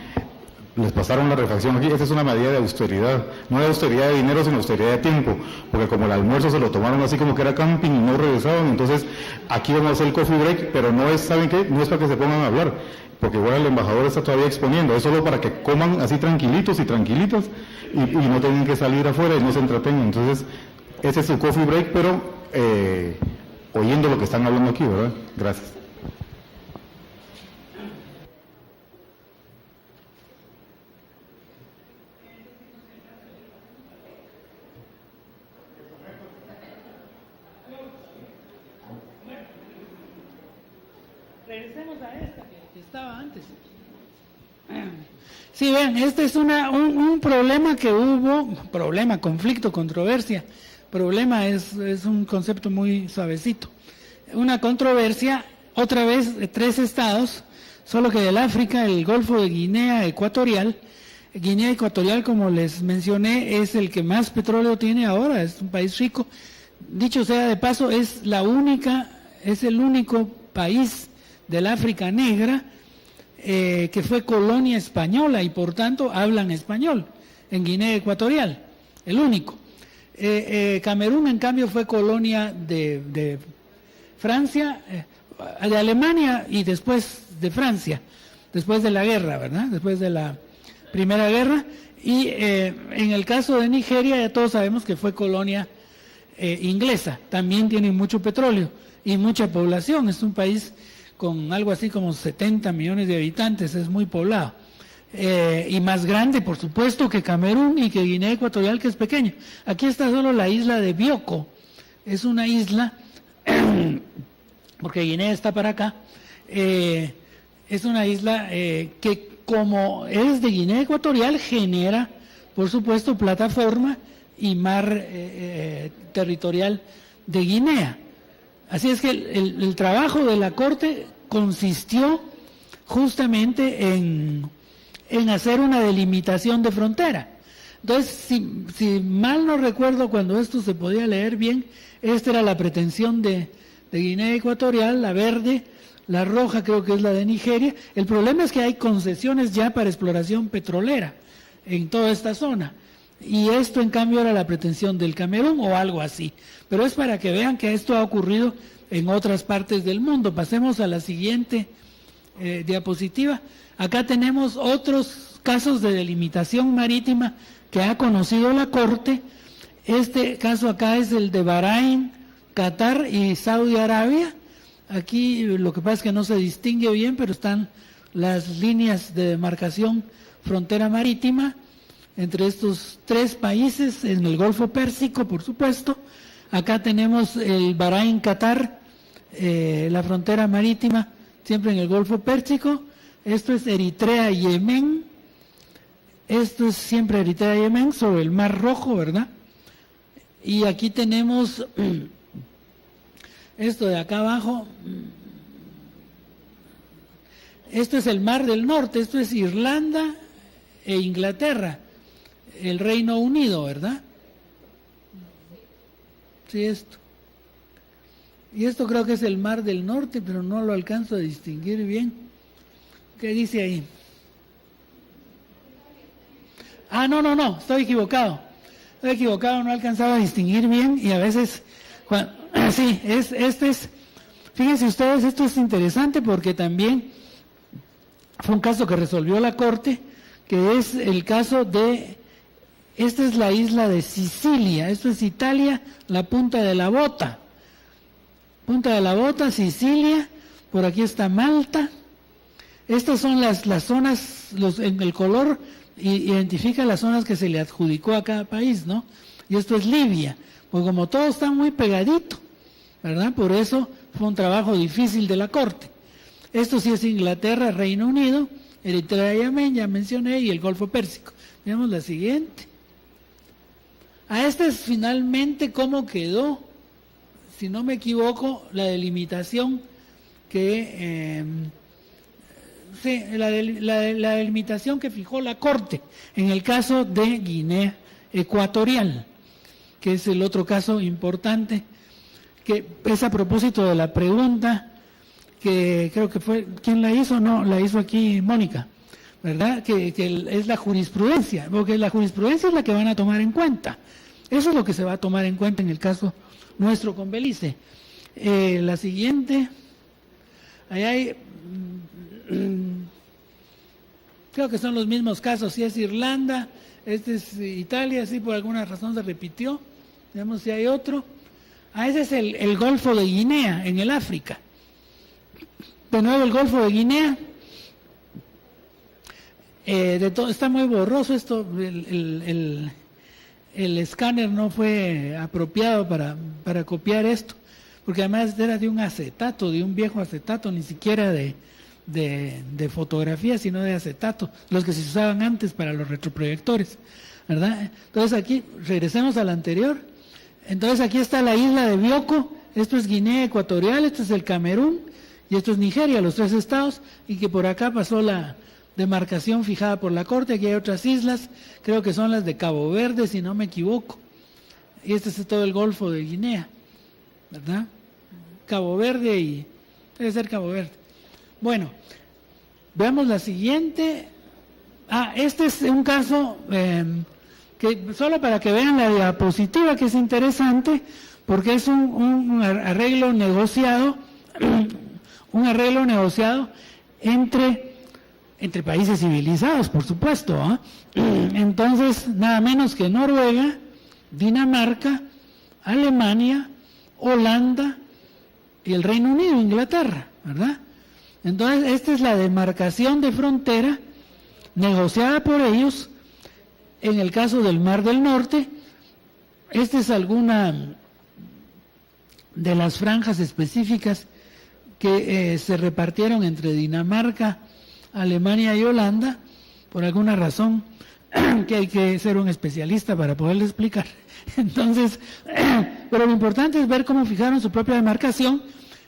les pasaron la refacción aquí. Esta es una medida de austeridad, no de austeridad de dinero, sino austeridad de tiempo, porque como el almuerzo se lo tomaron así como que era camping y no regresaban, entonces aquí vamos a hacer el coffee break, pero no es, ¿saben qué? No es para que se pongan a hablar, porque igual el embajador está todavía exponiendo, es solo para que coman así tranquilitos y tranquilitas y no tengan que salir afuera y no se entretengan. Entonces, ese es el coffee break, pero oyendo lo que están hablando aquí, ¿verdad? Gracias. Regresemos a esta que estaba antes. Sí, vean, este es un problema que hubo, conflicto, controversia. Problema es un concepto muy suavecito. Una controversia, otra vez, de 3 estados, solo que del África, el Golfo de Guinea Ecuatorial. Guinea Ecuatorial, como les mencioné, es el que más petróleo tiene ahora, es un país rico. Dicho sea de paso, es el único país del África negra que fue colonia española y por tanto hablan español en Guinea Ecuatorial, el único. Camerún, en cambio, fue colonia de Francia, de Alemania y después de Francia, después de la guerra, ¿verdad? Después de la Primera Guerra. Y en el caso de Nigeria, ya todos sabemos que fue colonia inglesa. También tiene mucho petróleo y mucha población. Es un país con algo así como 70 millones de habitantes, es muy poblado. Y más grande, por supuesto, que Camerún y que Guinea Ecuatorial, que es pequeño. Aquí está solo la isla de Bioko. Es una isla, porque Guinea está para acá, es una isla que, como es de Guinea Ecuatorial, genera, por supuesto, plataforma y mar territorial de Guinea. Así es que el trabajo de la Corte consistió justamente en hacer una delimitación de frontera. Entonces, si mal no recuerdo, cuando esto se podía leer bien, esta era la pretensión de Guinea Ecuatorial, la verde, la roja creo que es la de Nigeria. El problema es que hay concesiones ya para exploración petrolera en toda esta zona. Y esto, en cambio, era la pretensión del Camerún o algo así. Pero es para que vean que esto ha ocurrido en otras partes del mundo. Pasemos a la siguiente diapositiva. Acá tenemos otros casos de delimitación marítima que ha conocido la Corte. Este caso acá es el de Bahrein, Qatar y Saudi Arabia. Aquí lo que pasa es que no se distingue bien, pero están las líneas de demarcación frontera marítima entre estos 3 países, en el Golfo Pérsico, por supuesto. Acá tenemos el Bahrein, Qatar, la frontera marítima, siempre en el Golfo Pérsico. Esto es Eritrea y Yemen. Esto es siempre Eritrea y Yemen, sobre el Mar Rojo, ¿verdad? Y aquí tenemos esto de acá abajo. Esto es el Mar del Norte, esto es Irlanda e Inglaterra, el Reino Unido, ¿verdad? Sí, esto. Y esto creo que es el Mar del Norte, pero no lo alcanzo a distinguir bien. ¿Qué dice ahí? Ah, no, estoy equivocado. No he alcanzado a distinguir bien y a veces... sí, este es... Fíjense ustedes, esto es interesante porque también fue un caso que resolvió la Corte, que es el caso de... Esta es la isla de Sicilia, esto es Italia, la punta de la bota. Punta de la bota, Sicilia, por aquí está Malta. Estas son las zonas, en el color identifica las zonas que se le adjudicó a cada país, ¿no? Y esto es Libia, pues como todo está muy pegadito, ¿verdad? Por eso fue un trabajo difícil de la Corte. Esto sí es Inglaterra, Reino Unido, Eritrea y Yemen, ya mencioné, y el Golfo Pérsico. Veamos la siguiente. Esta es finalmente cómo quedó, si no me equivoco, la delimitación que... sí, la delimitación que fijó la Corte en el caso de Guinea Ecuatorial, que es el otro caso importante, que es a propósito de la pregunta que creo que fue, ¿quién la hizo? No, la hizo aquí Mónica, ¿verdad? Que es la jurisprudencia, porque la jurisprudencia es la que van a tomar en cuenta. Eso es lo que se va a tomar en cuenta en el caso nuestro con Belice. La siguiente, ahí hay... creo que son los mismos casos, si es Irlanda, este es Italia, sí, por alguna razón se repitió. Veamos si hay otro. Ese es el Golfo de Guinea, en el África. De nuevo el Golfo de Guinea. Está muy borroso esto, el escáner no fue apropiado para copiar esto, porque además era de un acetato, de un viejo acetato, ni siquiera de fotografía, sino de acetato, los que se usaban antes para los retroproyectores, ¿verdad? Entonces aquí, regresemos al anterior. Entonces aquí está la isla de Bioko, esto es Guinea Ecuatorial, esto es el Camerún, y esto es Nigeria, los 3 estados, y que por acá pasó la demarcación fijada por la Corte. Aquí hay otras islas, creo que son las de Cabo Verde, si no me equivoco, y este es todo el Golfo de Guinea, ¿verdad? Cabo Verde y... debe ser Cabo Verde. Bueno, veamos la siguiente. Este es un caso que solo para que vean la diapositiva, que es interesante, porque es un arreglo negociado, entre países civilizados, por supuesto, ¿eh? Entonces, nada menos que Noruega, Dinamarca, Alemania, Holanda y el Reino Unido, Inglaterra, ¿verdad? Entonces, esta es la demarcación de frontera negociada por ellos en el caso del Mar del Norte. Esta es alguna de las franjas específicas que se repartieron entre Dinamarca, Alemania y Holanda, por alguna razón que hay que ser un especialista para poderle explicar. Entonces, pero lo importante es ver cómo fijaron su propia demarcación,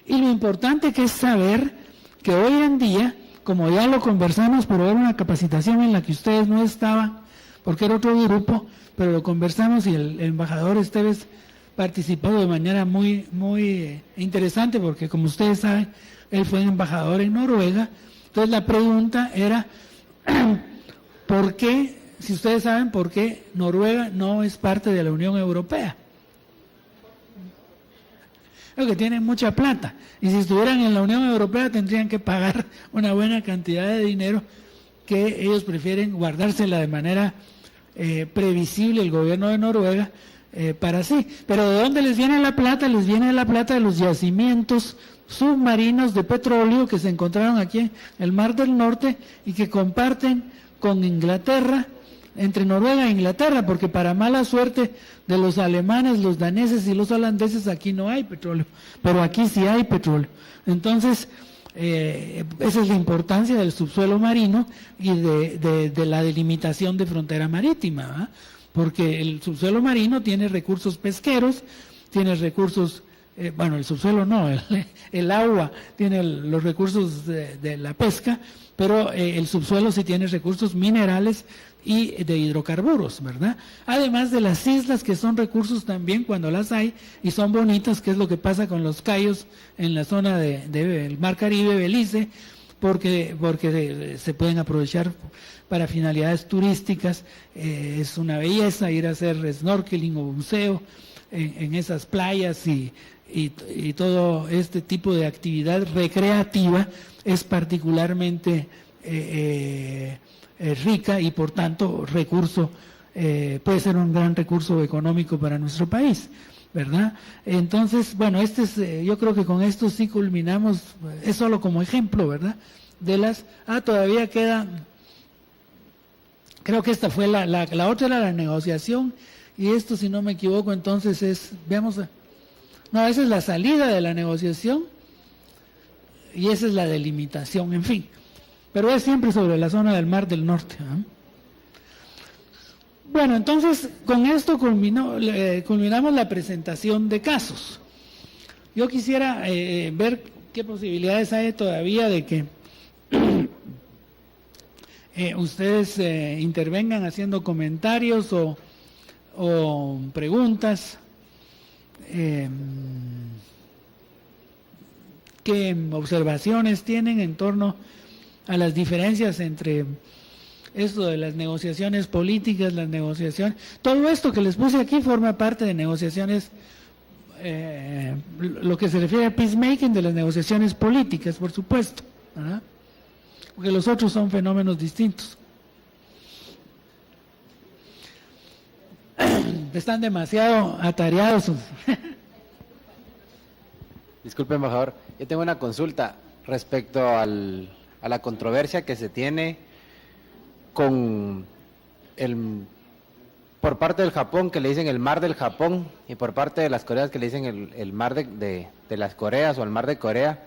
y lo importante que es saber que hoy en día, como ya lo conversamos, pero era una capacitación en la que ustedes no estaban, porque era otro grupo, pero lo conversamos y el embajador Esteves participó de manera muy interesante, porque como ustedes saben, él fue embajador en Noruega. Entonces la pregunta era, ¿por qué, si ustedes saben por qué Noruega no es parte de la Unión Europea? Creo que tienen mucha plata, y si estuvieran en la Unión Europea tendrían que pagar una buena cantidad de dinero que ellos prefieren guardársela de manera previsible, el gobierno de Noruega, para sí. Pero ¿de dónde les viene la plata? Les viene la plata de los yacimientos submarinos de petróleo que se encontraron aquí en el Mar del Norte y que comparten con Inglaterra, entre Noruega e Inglaterra, porque para mala suerte de los alemanes, los daneses y los holandeses, aquí no hay petróleo, pero aquí sí hay petróleo. Entonces, esa es la importancia del subsuelo marino y de la delimitación de frontera marítima, ¿verdad? Porque el subsuelo marino tiene recursos pesqueros, tiene recursos bueno, el subsuelo no, el agua tiene los recursos de la pesca, pero el subsuelo sí tiene recursos minerales y de hidrocarburos, ¿verdad? Además de las islas, que son recursos también cuando las hay y son bonitas, que es lo que pasa con los cayos en la zona del Mar Caribe, Belice, porque se pueden aprovechar para finalidades turísticas. Es una belleza ir a hacer snorkeling o buceo en esas playas y todo este tipo de actividad recreativa es particularmente rica y por tanto puede ser un gran recurso económico para nuestro país, ¿verdad? Entonces, bueno, yo creo que con esto sí culminamos, es solo como ejemplo, ¿verdad? Todavía queda, creo que esta fue la otra era la negociación, y esto, si no me equivoco, entonces no, esa es la salida de la negociación y esa es la delimitación, en fin. Pero es siempre sobre la zona del Mar del Norte, ¿eh? Bueno, entonces con esto culminamos la presentación de casos. Yo quisiera ver qué posibilidades hay todavía de que ustedes intervengan haciendo comentarios o preguntas. ¿Qué observaciones tienen en torno a las diferencias entre esto de las negociaciones políticas, todo esto que les puse aquí forma parte de negociaciones, lo que se refiere a peacemaking, de las negociaciones políticas, por supuesto, ¿verdad? Porque los otros son fenómenos distintos. Están demasiado atareados. Disculpe, embajador, yo tengo una consulta respecto a la controversia que se tiene con por parte del Japón, que le dicen el mar del Japón, y por parte de las Coreas, que le dicen el mar de las Coreas o el mar de Corea.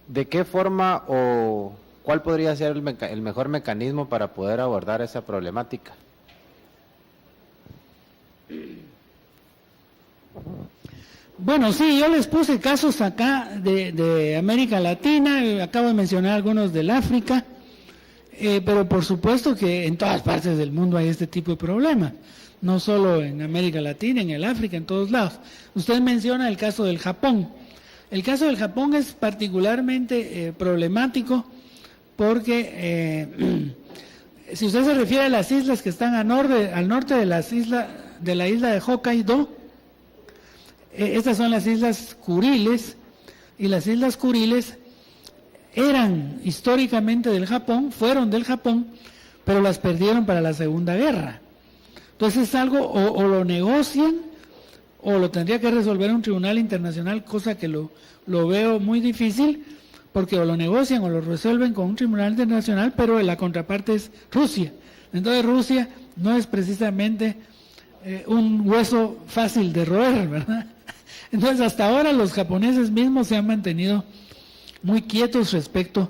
¿De qué forma o cuál podría ser el mejor mecanismo para poder abordar esa problemática? Bueno, sí, yo les puse casos acá de América Latina, acabo de mencionar algunos del África, pero por supuesto que en todas partes del mundo hay este tipo de problemas, no solo en América Latina, en el África, en todos lados. Usted menciona el caso del Japón. El caso del Japón es particularmente problemático porque si usted se refiere a las islas que están al norte de la isla de Hokkaido, estas son las islas Kuriles, y las islas Kuriles eran históricamente del Japón, fueron del Japón, pero las perdieron para la Segunda Guerra. Entonces es algo, o lo negocian, o lo tendría que resolver un tribunal internacional, cosa que lo veo muy difícil, porque o lo negocian o lo resuelven con un tribunal internacional, pero la contraparte es Rusia. Entonces Rusia no es precisamente un hueso fácil de roer, ¿verdad? Entonces hasta ahora los japoneses mismos se han mantenido muy quietos respecto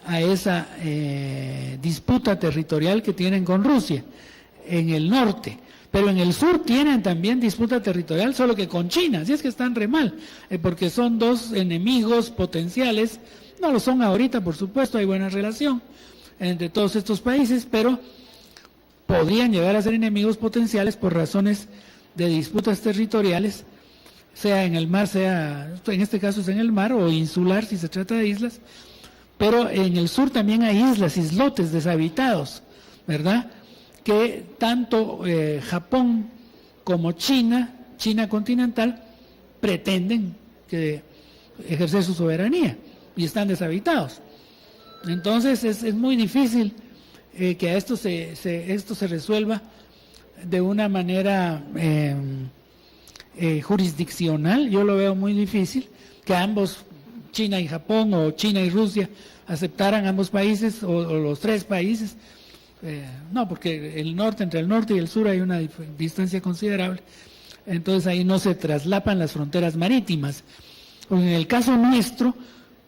a esa disputa territorial que tienen con Rusia en el norte, pero en el sur tienen también disputa territorial, solo que con China, así es que están re mal, porque son dos enemigos potenciales. No lo son ahorita, por supuesto, hay buena relación entre todos estos países, pero podrían llegar a ser enemigos potenciales por razones de disputas territoriales, sea en el mar, en este caso es en el mar, o insular si se trata de islas, pero en el sur también hay islas, islotes deshabitados, ¿verdad? Que tanto Japón como China continental, pretenden ejercer su soberanía y están deshabitados. Entonces es muy difícil que a esto se resuelva de una manera jurisdiccional. Yo lo veo muy difícil que ambos, China y Japón o China y Rusia, aceptaran ambos países o los tres países. No, porque entre el norte y el sur hay una distancia considerable, entonces ahí no se traslapan las fronteras marítimas. En el caso nuestro,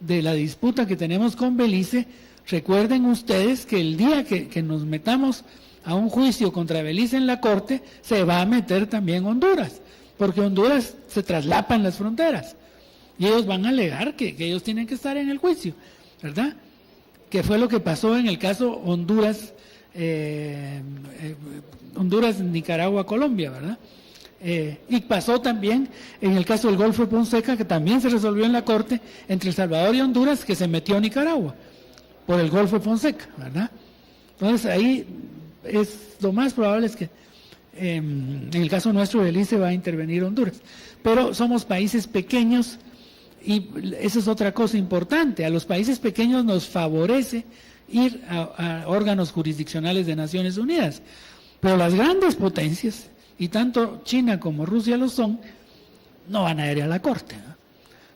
de la disputa que tenemos con Belice, recuerden ustedes que el día que nos metamos a un juicio contra Belice en la corte, se va a meter también Honduras, porque Honduras se traslapa en las fronteras y ellos van a alegar que ellos tienen que estar en el juicio, ¿verdad? Que fue lo que pasó en el caso Honduras, Nicaragua, Colombia, ¿verdad? Y pasó también en el caso del Golfo de Fonseca, que también se resolvió en la Corte entre El Salvador y Honduras, que se metió a Nicaragua por el Golfo de Fonseca, ¿verdad? Entonces ahí es lo más probable es que en el caso nuestro Belice va a intervenir Honduras, pero somos países pequeños y eso es otra cosa importante. A los países pequeños nos favorece ir a órganos jurisdiccionales de Naciones Unidas, pero las grandes potencias, y tanto China como Rusia lo son, no van a ir a la Corte, ¿no?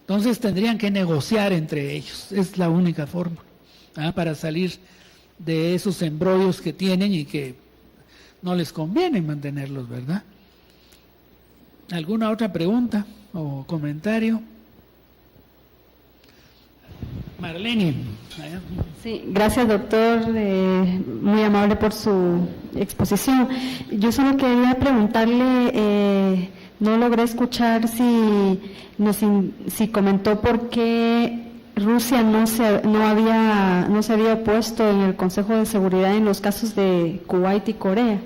Entonces tendrían que negociar entre ellos, es la única forma, ¿no?, para salir de esos embrollos que tienen y que no les conviene mantenerlos, ¿verdad? ¿Alguna otra pregunta o comentario? Marlene. Sí, gracias, doctor, muy amable por su exposición. Yo solo quería preguntarle, no logré escuchar si comentó por qué Rusia no se había opuesto en el Consejo de Seguridad en los casos de Kuwait y Corea.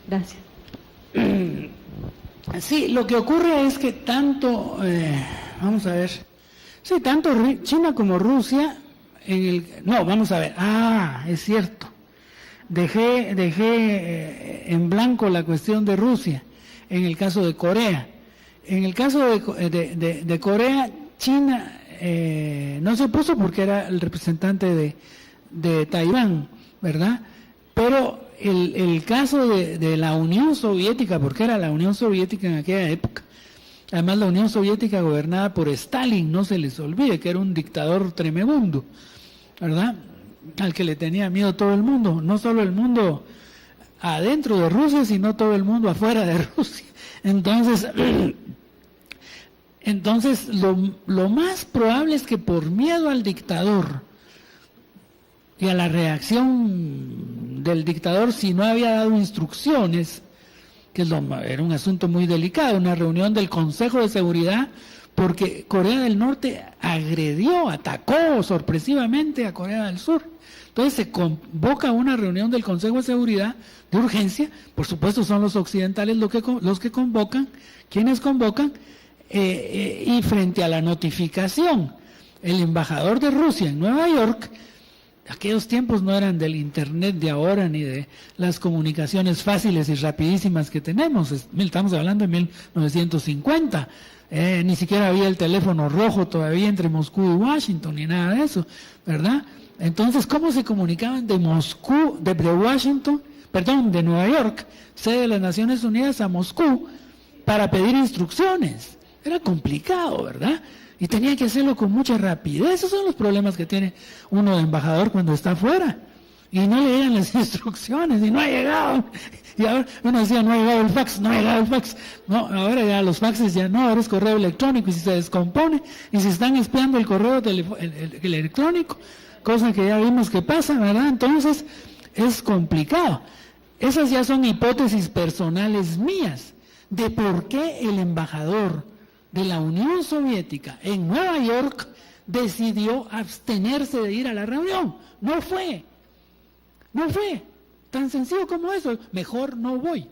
Gracias. Sí, lo que ocurre es que tanto, vamos a ver, sí, tanto China como Rusia, vamos a ver, es cierto, dejé en blanco la cuestión de Rusia, en el caso de Corea. En el caso de Corea, China no se opuso porque era el representante de Taiwán, ¿verdad? Pero el caso de la Unión Soviética, porque era la Unión Soviética en aquella época, además la Unión Soviética gobernada por Stalin, no se les olvide que era un dictador tremebundo, ¿verdad?, al que le tenía miedo todo el mundo, no solo el mundo adentro de Rusia, sino todo el mundo afuera de Rusia. Entonces lo más probable es que por miedo al dictador y a la reacción del dictador, si no había dado instrucciones, que era un asunto muy delicado, una reunión del Consejo de Seguridad, porque Corea del Norte atacó sorpresivamente a Corea del Sur. Entonces se convoca una reunión del Consejo de Seguridad de urgencia, por supuesto son los occidentales los que convocan, quienes convocan, y frente a la notificación, el embajador de Rusia en Nueva York, aquellos tiempos no eran del internet de ahora ni de las comunicaciones fáciles y rapidísimas que tenemos, estamos hablando de 1950, ni siquiera había el teléfono rojo todavía entre Moscú y Washington ni nada de eso, ¿verdad? Entonces, ¿cómo se comunicaban de de Nueva York, sede de las Naciones Unidas, a Moscú para pedir instrucciones? Era complicado, ¿verdad? Y tenía que hacerlo con mucha rapidez. Esos son los problemas que tiene uno de embajador cuando está afuera. Y no le llegan las instrucciones, y no ha llegado. Y ahora uno decía, no ha llegado el fax. No, ahora ya los faxes ya no, ahora es correo electrónico, y si se descompone, y si están espiando el correo el electrónico, cosa que ya vimos que pasa, ¿verdad? Entonces, es complicado. Esas ya son hipótesis personales mías, de por qué el embajador de la Unión Soviética en Nueva York decidió abstenerse de ir a la reunión. No fue tan sencillo como eso. Mejor no voy,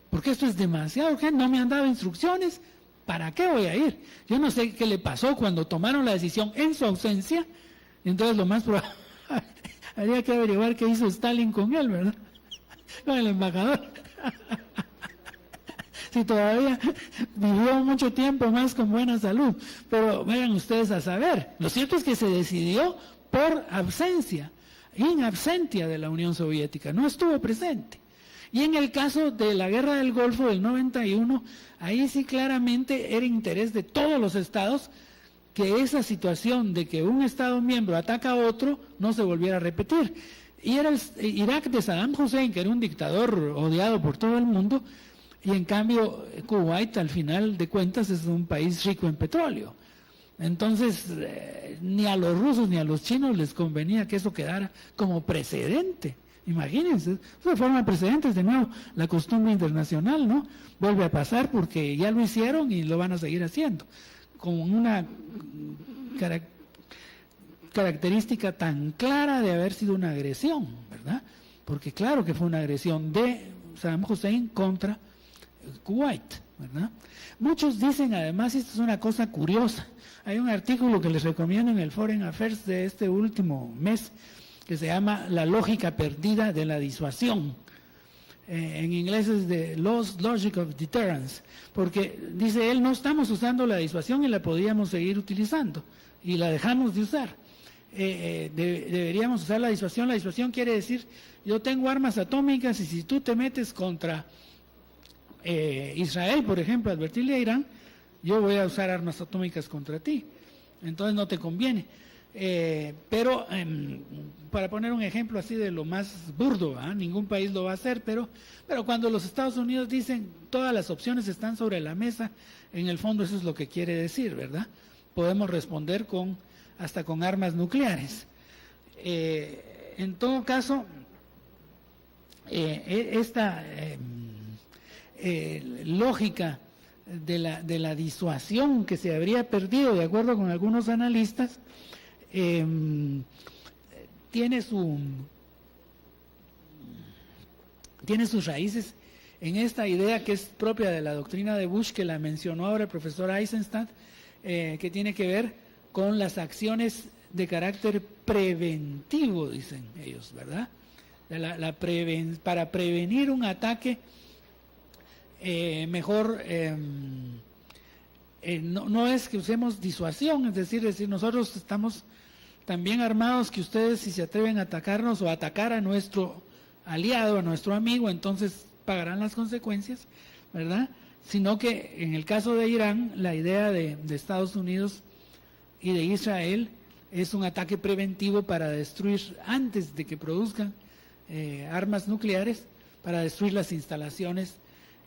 porque esto es demasiado urgente, no me han dado instrucciones, ¿para qué voy a ir? Yo no sé qué le pasó cuando tomaron la decisión en su ausencia. Entonces lo más probable habría que averiguar qué hizo Stalin con él, ¿verdad? Con el embajador. Si todavía vivió mucho tiempo más con buena salud, pero vayan ustedes a saber. Lo cierto es que se decidió por ausencia, in absentia de la Unión Soviética, no estuvo presente. Y en el caso de la Guerra del Golfo del 91, ahí sí claramente era interés de todos los estados que esa situación de que un estado miembro ataca a otro no se volviera a repetir. Y era el Irak de Saddam Hussein, que era un dictador odiado por todo el mundo, y en cambio Kuwait al final de cuentas es un país rico en petróleo. Entonces ni a los rusos ni a los chinos les convenía que eso quedara como precedente Imagínense, eso forma precedentes de nuevo, la costumbre internacional, ¿no? Vuelve a pasar porque ya lo hicieron y lo van a seguir haciendo, con una característica tan clara de haber sido una agresión, ¿verdad? Porque claro que fue una agresión de Saddam Hussein contra Kuwait, ¿verdad? Muchos dicen además, y esto es una cosa curiosa, hay un artículo que les recomiendo en el Foreign Affairs de este último mes, que se llama La lógica perdida de la disuasión. En inglés es The Lost Logic of Deterrence, porque dice él, no estamos usando la disuasión y la podríamos seguir utilizando, y la dejamos de usar. Deberíamos usar la disuasión. La disuasión quiere decir, yo tengo armas atómicas y si tú te metes contra Israel, por ejemplo, advertirle a Irán, yo voy a usar armas atómicas contra ti, entonces no te conviene. Pero para poner un ejemplo así de lo más burdo, ningún país lo va a hacer, pero cuando los Estados Unidos dicen todas las opciones están sobre la mesa, en el fondo eso es lo que quiere decir, ¿verdad? Podemos responder hasta con armas nucleares. En todo caso, esta lógica de la disuasión que se habría perdido, de acuerdo con algunos analistas, tiene sus raíces en esta idea que es propia de la doctrina de Bush, que la mencionó ahora el profesor Eisenstadt, que tiene que ver con las acciones de carácter preventivo, dicen ellos, ¿verdad? Para prevenir un ataque, mejor no es que usemos disuasión, es decir, nosotros estamos tan bien armados que ustedes, si se atreven a atacarnos o a atacar a nuestro aliado, a nuestro amigo, entonces pagarán las consecuencias, ¿verdad? Sino que en el caso de Irán, la idea de Estados Unidos y de Israel es un ataque preventivo para destruir, antes de que produzcan armas nucleares, para destruir las instalaciones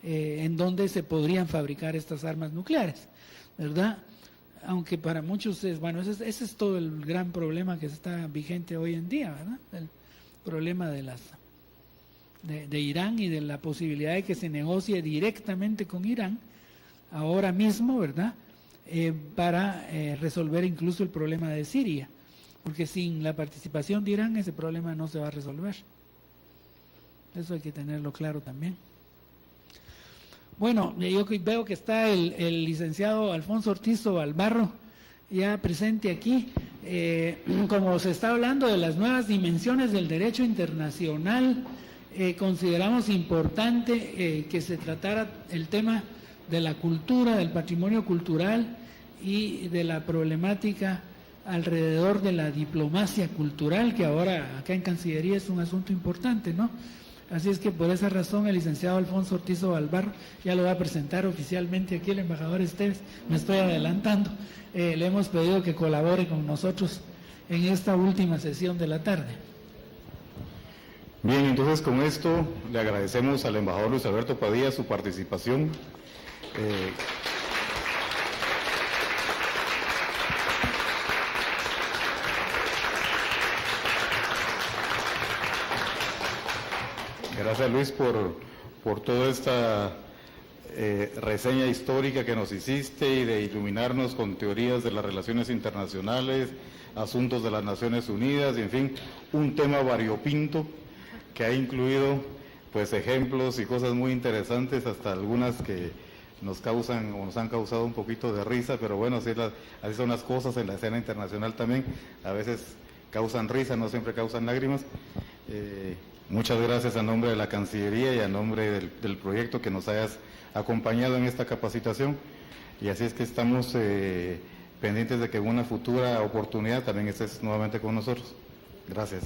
en donde se podrían fabricar estas armas nucleares, ¿verdad? Aunque para muchos ese es todo el gran problema que está vigente hoy en día, ¿verdad? El problema de Irán y de la posibilidad de que se negocie directamente con Irán ahora mismo, ¿verdad? Para resolver incluso el problema de Siria, porque sin la participación de Irán ese problema no se va a resolver. Eso hay que tenerlo claro también. Bueno, yo veo que está el licenciado Alfonso Ortiz Albarro ya presente aquí. Como se está hablando de las nuevas dimensiones del derecho internacional, consideramos importante que se tratara el tema de la cultura, del patrimonio cultural y de la problemática alrededor de la diplomacia cultural, que ahora acá en Cancillería es un asunto importante, ¿no? Así es que por esa razón el licenciado Alfonso Ortiz Albarro ya lo va a presentar oficialmente aquí el embajador Esteves, me estoy adelantando. Le hemos pedido que colabore con nosotros en esta última sesión de la tarde. Bien, entonces con esto le agradecemos al embajador Luis Alberto Padilla su participación. Gracias, Luis, por toda esta reseña histórica que nos hiciste y de iluminarnos con teorías de las relaciones internacionales, asuntos de las Naciones Unidas y, en fin, un tema variopinto que ha incluido pues ejemplos y cosas muy interesantes, hasta algunas que nos causan o nos han causado un poquito de risa, pero bueno, así son las cosas en la escena internacional también, a veces causan risa, no siempre causan lágrimas. Muchas gracias a nombre de la Cancillería y a nombre del proyecto que nos hayas acompañado en esta capacitación, y así es que estamos pendientes de que en una futura oportunidad también estés nuevamente con nosotros. Gracias.